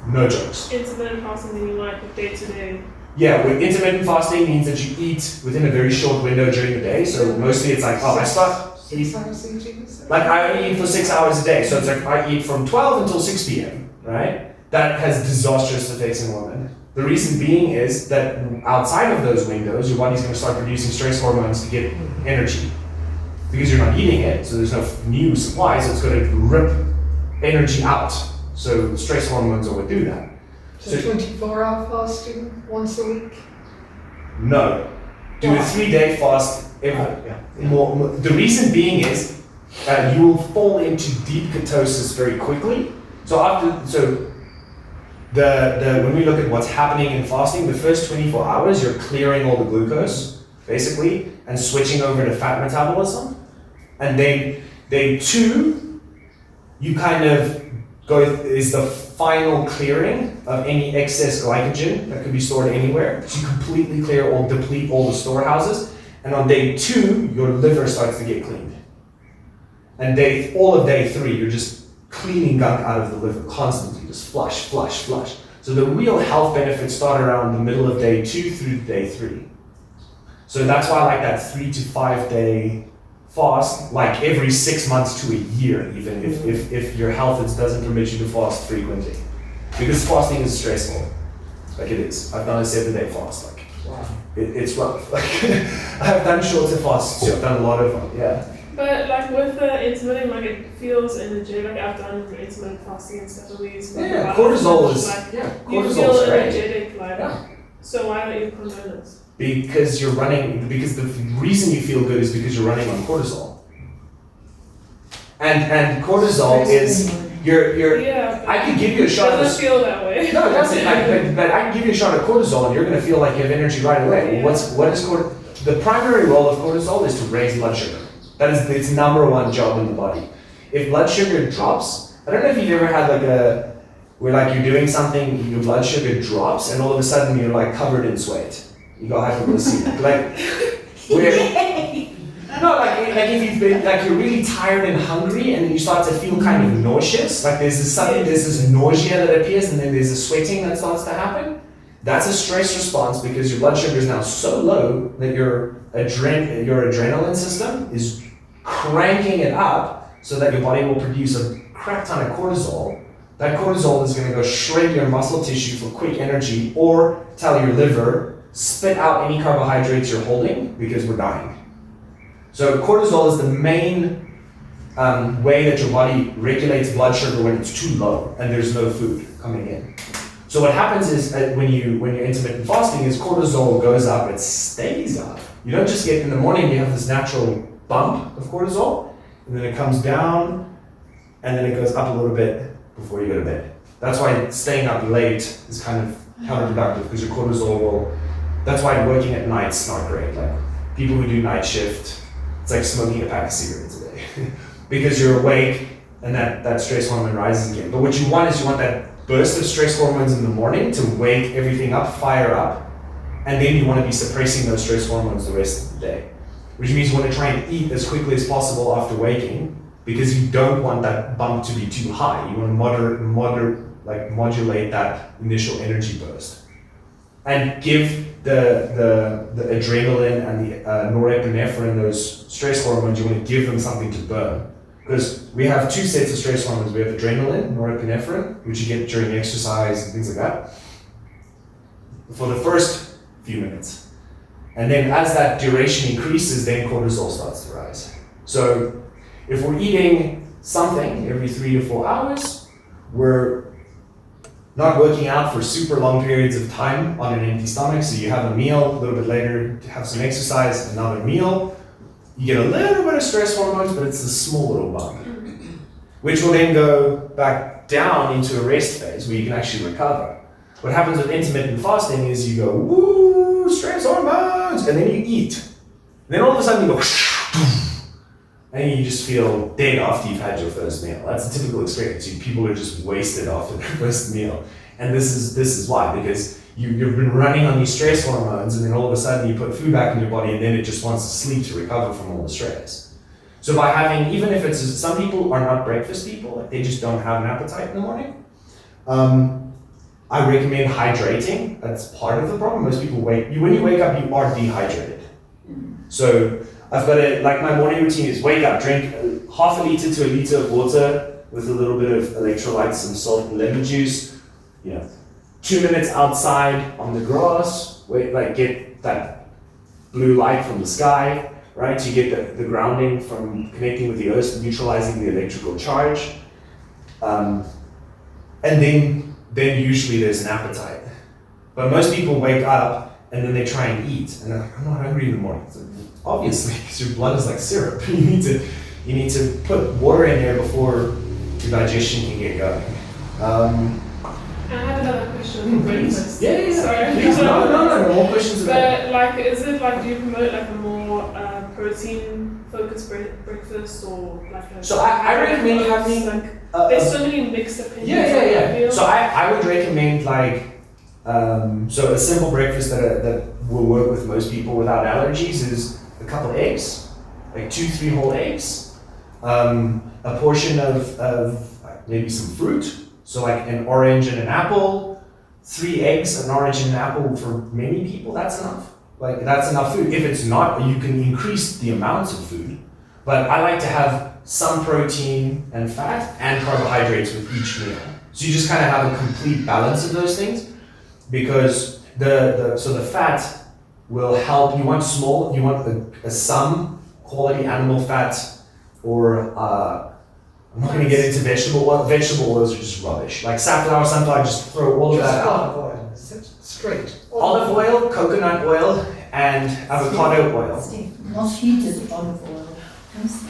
No jokes. Intermittent fasting meaning like day to day. Yeah, with intermittent fasting means that you eat within a very short window during the day. So mostly it's like, I start 6 hours eating. like I only eat for 6 hours a day. So it's like I eat from 12 until 6 p.m., right? That has disastrous effects in women. The reason being is that outside of those windows, your body's going to start producing stress hormones to get energy. Because you're not eating it, so there's no new supply, so it's going to rip energy out. So stress hormones are what do that. So 24-hour fasting once a week? No. Do a 3-day fast every. The reason being is you will fall into deep ketosis very quickly. When we look at what's happening in fasting, the first 24 hours you're clearing all the glucose, basically, and switching over to fat metabolism. And then day 2, you kind of is the final clearing of any excess glycogen that could be stored anywhere. So you completely clear or deplete all the storehouses. And on day 2, your liver starts to get cleaned. And all of day 3, you're just cleaning gunk out of the liver constantly, just flush. So the real health benefits start around the middle of day 2 through day 3. So that's why I like that 3 to 5 day fast, like every 6 months to a year, even if your health doesn't permit you to fast frequently. Because fasting is stressful. Like it is. I've done a 7-day fast. Like, wow. It's rough. Like I've done shorter fasts, so I've done a lot of them, yeah. But like with the intermittent, like it feels energetic. Like I've done intermittent fasting and stuff. Yeah, cortisol is like, cortisol you feel is great. energetic, like. Yeah. So why don't you condone it? Because the reason you feel good is because you're running on cortisol. And cortisol is yeah, I can give you a shot of it. Doesn't feel that way. No, it doesn't. But I can give you a shot of cortisol and you're gonna feel like you have energy right away. Yeah. Well, what is cortisol? The primary role of cortisol is to raise blood sugar. That is its number one job in the body. If blood sugar drops, I don't know if you've ever had where like you're doing something, your blood sugar drops and all of a sudden you're like covered in sweat. You got hypoglycemia. like if you've been, like you're really tired and hungry and then you start to feel kind of nauseous, like there's this nausea that appears and then there's a sweating that starts to happen, that's a stress response because your blood sugar is now so low that your adrenaline system is cranking it up so that your body will produce a crap ton of cortisol. That cortisol is going to go shred your muscle tissue for quick energy or tell your liver, spit out any carbohydrates you're holding because we're dying. So cortisol is the main way that your body regulates blood sugar when it's too low and there's no food coming in. So what happens is when you're intermittent fasting is cortisol goes up, it stays up. You don't just get in the morning, you have this natural bump of cortisol, and then it comes down, and then it goes up a little bit before you go to bed. That's why staying up late is kind of counterproductive because your cortisol will, that's why working at night's not great. Like people who do night shift, it's like smoking a pack of cigarettes a day because you're awake and that stress hormone rises again. But what you want is you want that burst of stress hormones in the morning to wake everything up, fire up, and then you want to be suppressing those stress hormones the rest of the day. Which means you want to try and eat as quickly as possible after waking because you don't want that bump to be too high. You want to modulate that initial energy burst. And give the adrenaline and the norepinephrine, those stress hormones, you want to give them something to burn. Because we have two sets of stress hormones. We have adrenaline, norepinephrine, which you get during exercise and things like that, for the first few minutes. And then as that duration increases, then cortisol starts to rise. So if we're eating something every 3 to 4 hours, we're not working out for super long periods of time on an empty stomach. So you have a meal, a little bit later, have some exercise, another meal. You get a little bit of stress hormones, but it's a small little bump, which will then go back down into a rest phase where you can actually recover. What happens with intermittent fasting is you go, woo, stress hormones, and then you eat. And then all of a sudden you go, and you just feel dead after you've had your first meal. That's a typical experience. People are just wasted after their first meal. And this is why, because you've been running on these stress hormones and then all of a sudden you put food back in your body and then it just wants to sleep to recover from all the stress. So by having, even if it's, some people are not breakfast people, like they just don't have an appetite in the morning. I recommend hydrating. That's part of the problem. Most people when you wake up, you are dehydrated. So I've got my morning routine is wake up, drink half a liter to a liter of water with a little bit of electrolytes, some salt and lemon juice. 2 minutes outside on the grass, get that blue light from the sky, right? You get the grounding from connecting with the earth, neutralizing the electrical charge. And then usually there's an appetite. But most people wake up and then they try and eat. And they're like, I'm not hungry in the morning. So obviously, because your blood is like syrup. You need to put water in there before your digestion can get going. I have another question for breakfast. Yeah. Sorry. Please, no, more questions about But is it do you promote a more protein focused breakfast or a? So I recommend having there's so many mixed opinions. Yeah. So I would recommend so a simple breakfast that will work with most people without allergies is a couple of eggs, 2-3 whole eggs, a portion of maybe some fruit. So an orange and an apple, 3 eggs, an orange and an apple for many people, that's enough. That's enough food. If it's not, you can increase the amounts of food. But I like to have some protein and fat and carbohydrates with each meal. So you just kind of have a complete balance of those things because the fat will help. You want some quality animal fat or I'm not going to get into vegetable oil. Vegetable oils are just rubbish. Like sunflower, just throw all of that out. Olive oil, is it? Straight. Olive oil, coconut oil, and avocado oil. Steve, not heated olive oil.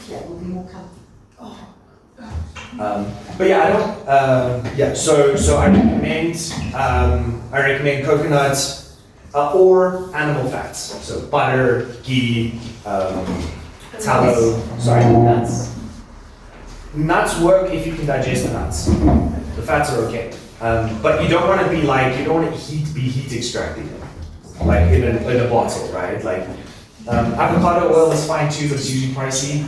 That will be more comfortable. But yeah, I don't. So I recommend coconut or animal fats. So butter, ghee, tallow. Sorry, nuts. Nuts work if you can digest the nuts. The fats are okay, but you don't want to be heat extracting them, in a bottle, right? Avocado oil is fine too, but it's usually pricey.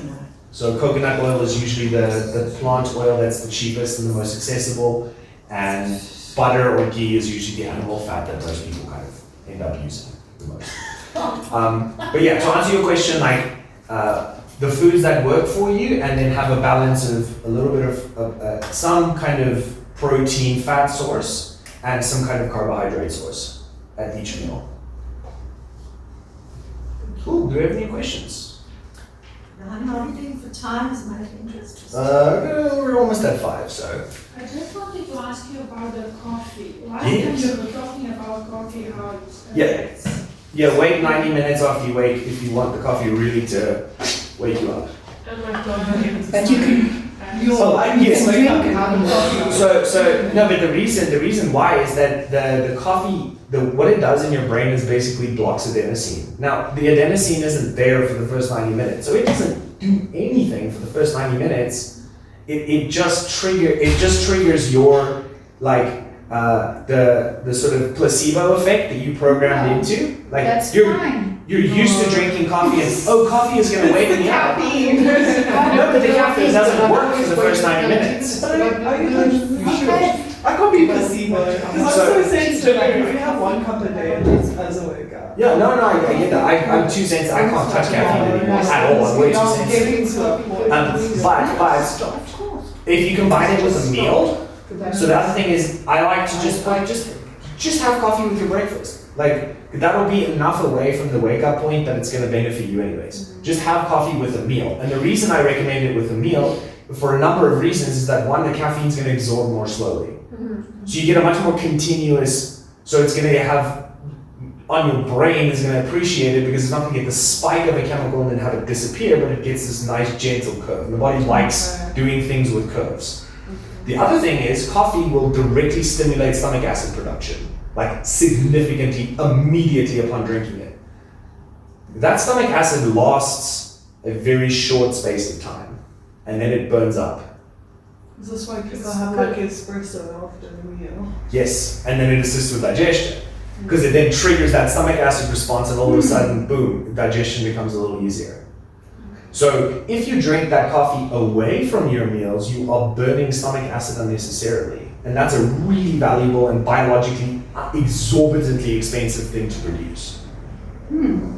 So coconut oil is usually the plant oil that's the cheapest and the most accessible. And butter or ghee is usually the animal fat that most people kind of end up using the most. But yeah, to answer your question, like the foods that work for you, and then have a balance of a little bit of some kind of protein fat source and some kind of carbohydrate source at each meal. Cool. Do we have any questions? Johann, how are you doing for time as a matter of interest? We're almost at 5, so. I just wanted to ask you about the coffee. Last Yes. time you were talking about coffee, how it's Yeah. Yeah, wait 90 minutes after you wake if you want the coffee really to wake you up. And like not But you can, Oh, yes. drink out of coffee. So no, but the reason why is that the coffee, what it does in your brain is basically blocks adenosine. Now, the adenosine isn't there for the first 90 minutes, so it doesn't do anything for the first 90 minutes. It just triggers your like the sort of placebo effect that you programmed into. Like That's you're fine. you're used to drinking coffee and coffee is gonna wake me up. No, but the caffeine doesn't work for the first 90 minutes. But you should. I can't be placebo. Because I'm So- so sensitive. Like, if you have 1 cup a day, it's as a wake up. Yeah, no, I get that. I'm too sensitive. I can't touch caffeine anymore at all. I'm way too sensitive. Getting to a point. But if you combine it with a meal, so the other thing is I like to just have coffee with your breakfast. Like that'll be enough away from the wake up point that it's going to benefit you anyways. Just have coffee with a meal. And the reason I recommend it with a meal, for a number of reasons, is that one, the caffeine's going to absorb more slowly. So you get a much more continuous, so it's going to have, on your brain is going to appreciate it because it's not going to get the spike of a chemical and then have it disappear, but it gets this nice gentle curve. And the body likes doing things with curves. The other thing is coffee will directly stimulate stomach acid production, like significantly, immediately upon drinking it. That stomach acid lasts a very short space of time, and then it burns up. Is this why people have like espresso after a meal? Yes, and then it assists with digestion, because it then triggers that stomach acid response, and all of a sudden, boom, digestion becomes a little easier. So if you drink that coffee away from your meals, you are burning stomach acid unnecessarily. And that's a really valuable and biologically exorbitantly expensive thing to produce.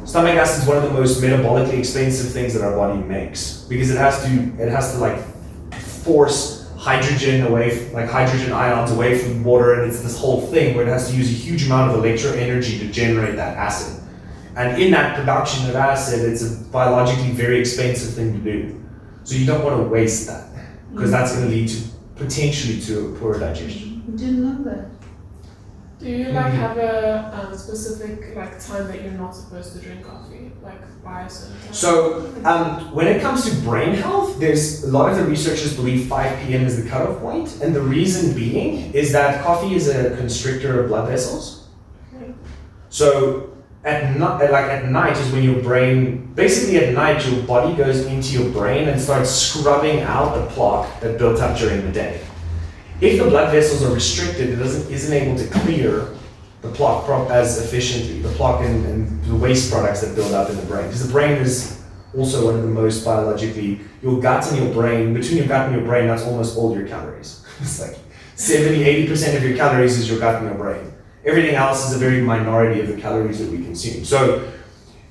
Stomach acid is one of the most metabolically expensive things that our body makes because it has to like force hydrogen away, like hydrogen ions away from water, and it's this whole thing where it has to use a huge amount of electro energy to generate that acid. And in that production of acid, it's a biologically very expensive thing to do. So you don't want to waste that because that's going to lead to potentially to a poor digestion. You didn't know that. Do you like have a specific like time that you're not supposed to drink coffee, like by a certain time? So when it comes to brain health, there's a lot of the researchers believe 5 p.m. is the cutoff point, and the reason being is that coffee is a constrictor of blood vessels. So at night is when your brain, basically at night, your body goes into your brain and starts scrubbing out the plaque that built up during the day. If the blood vessels are restricted, it isn't able to clear the plaque as efficiently, the plaque and the waste products that build up in the brain. Because the brain is also one of the most biologically, your gut and your brain, between your gut and your brain, that's almost all your calories. It's like 70-80% of your calories is your gut and your brain. Everything else is a very minority of the calories that we consume. So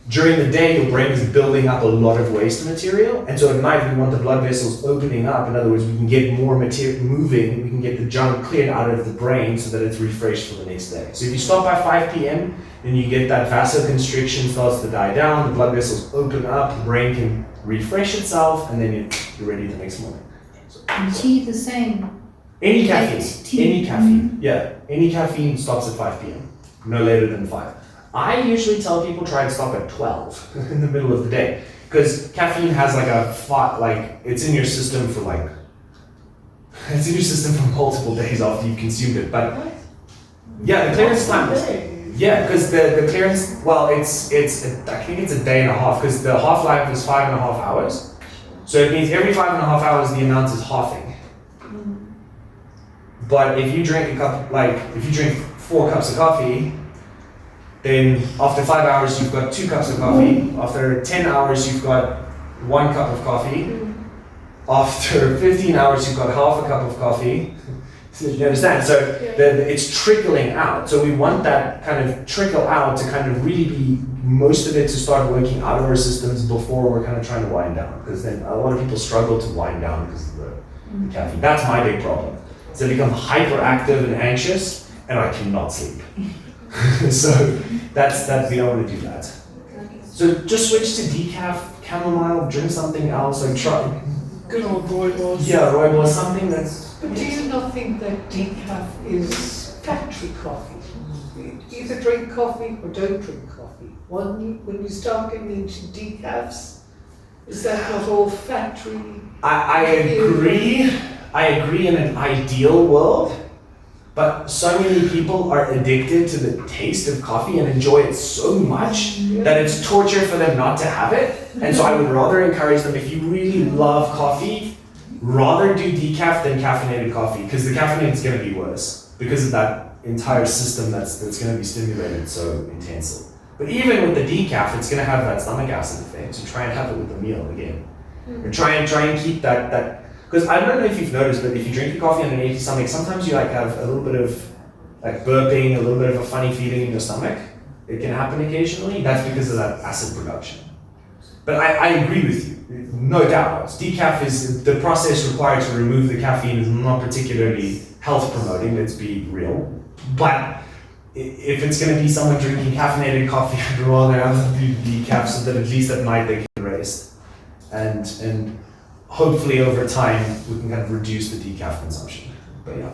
during the day, your brain is building up a lot of waste material. And so at night, we want the blood vessels opening up. In other words, we can get more material moving. We can get the junk cleared out of the brain so that it's refreshed for the next day. So if you stop by 5 p.m., then you get that vasoconstriction starts to die down. The blood vessels open up. The brain can refresh itself. And then you're ready the next morning. So, And tea the same. any caffeine. Tea. Any caffeine. Yeah. Any caffeine stops at 5 p.m. No later than 5. I usually tell people try and stop at 12 in the middle of the day because caffeine has it's in your system for multiple days after you've consumed it. But yeah, the clearance time. Yeah, because the clearance, I think it's a day and a half because the half-life is 5.5 hours. So it means every 5.5 hours the amount is halving. But if you drink if you drink 4 cups of coffee, Then after 5 hours, you've got 2 cups of coffee. After 10 hours, you've got 1 cup of coffee. After 15 hours, you've got half a cup of coffee. So you understand? So it's trickling out. So we want that kind of trickle out to kind of really be most of it to start working out of our systems before we're kind of trying to wind down. Because then a lot of people struggle to wind down because of the caffeine. That's my big problem. So I become hyperactive and anxious, and I cannot sleep. So that we don't want to do that. So just switch to decaf, chamomile, drink something else, like try. Good old Weightloss. Yeah, Roybal, something that's. But do you not think that decaf is factory coffee? Either drink coffee or don't drink coffee. When you start getting into decafs, is that not all factory? I agree. I agree in an ideal world, but so many people are addicted to the taste of coffee and enjoy it so much that it's torture for them not to have it. And so I would rather encourage them, if you really love coffee, rather do decaf than caffeinated coffee, because the caffeinated is going to be worse because of that entire system that's going to be stimulated so intensely. But even with the decaf, it's going to have that stomach acid effect. So try and have it with the meal again. Or try and keep that. Because I don't know if you've noticed, but if you drink your coffee on an empty stomach, sometimes you like have a little bit of like burping, a little bit of a funny feeling in your stomach. It can happen occasionally. That's because of that acid production. But I agree with you, no doubt. Decaf is the process required to remove the caffeine is not particularly health promoting. Let's be real. But if it's going to be someone drinking caffeinated coffee, I'd rather have them do decaf so that at least at night they can rest. And hopefully over time we can kind of reduce the decaf consumption. But yeah.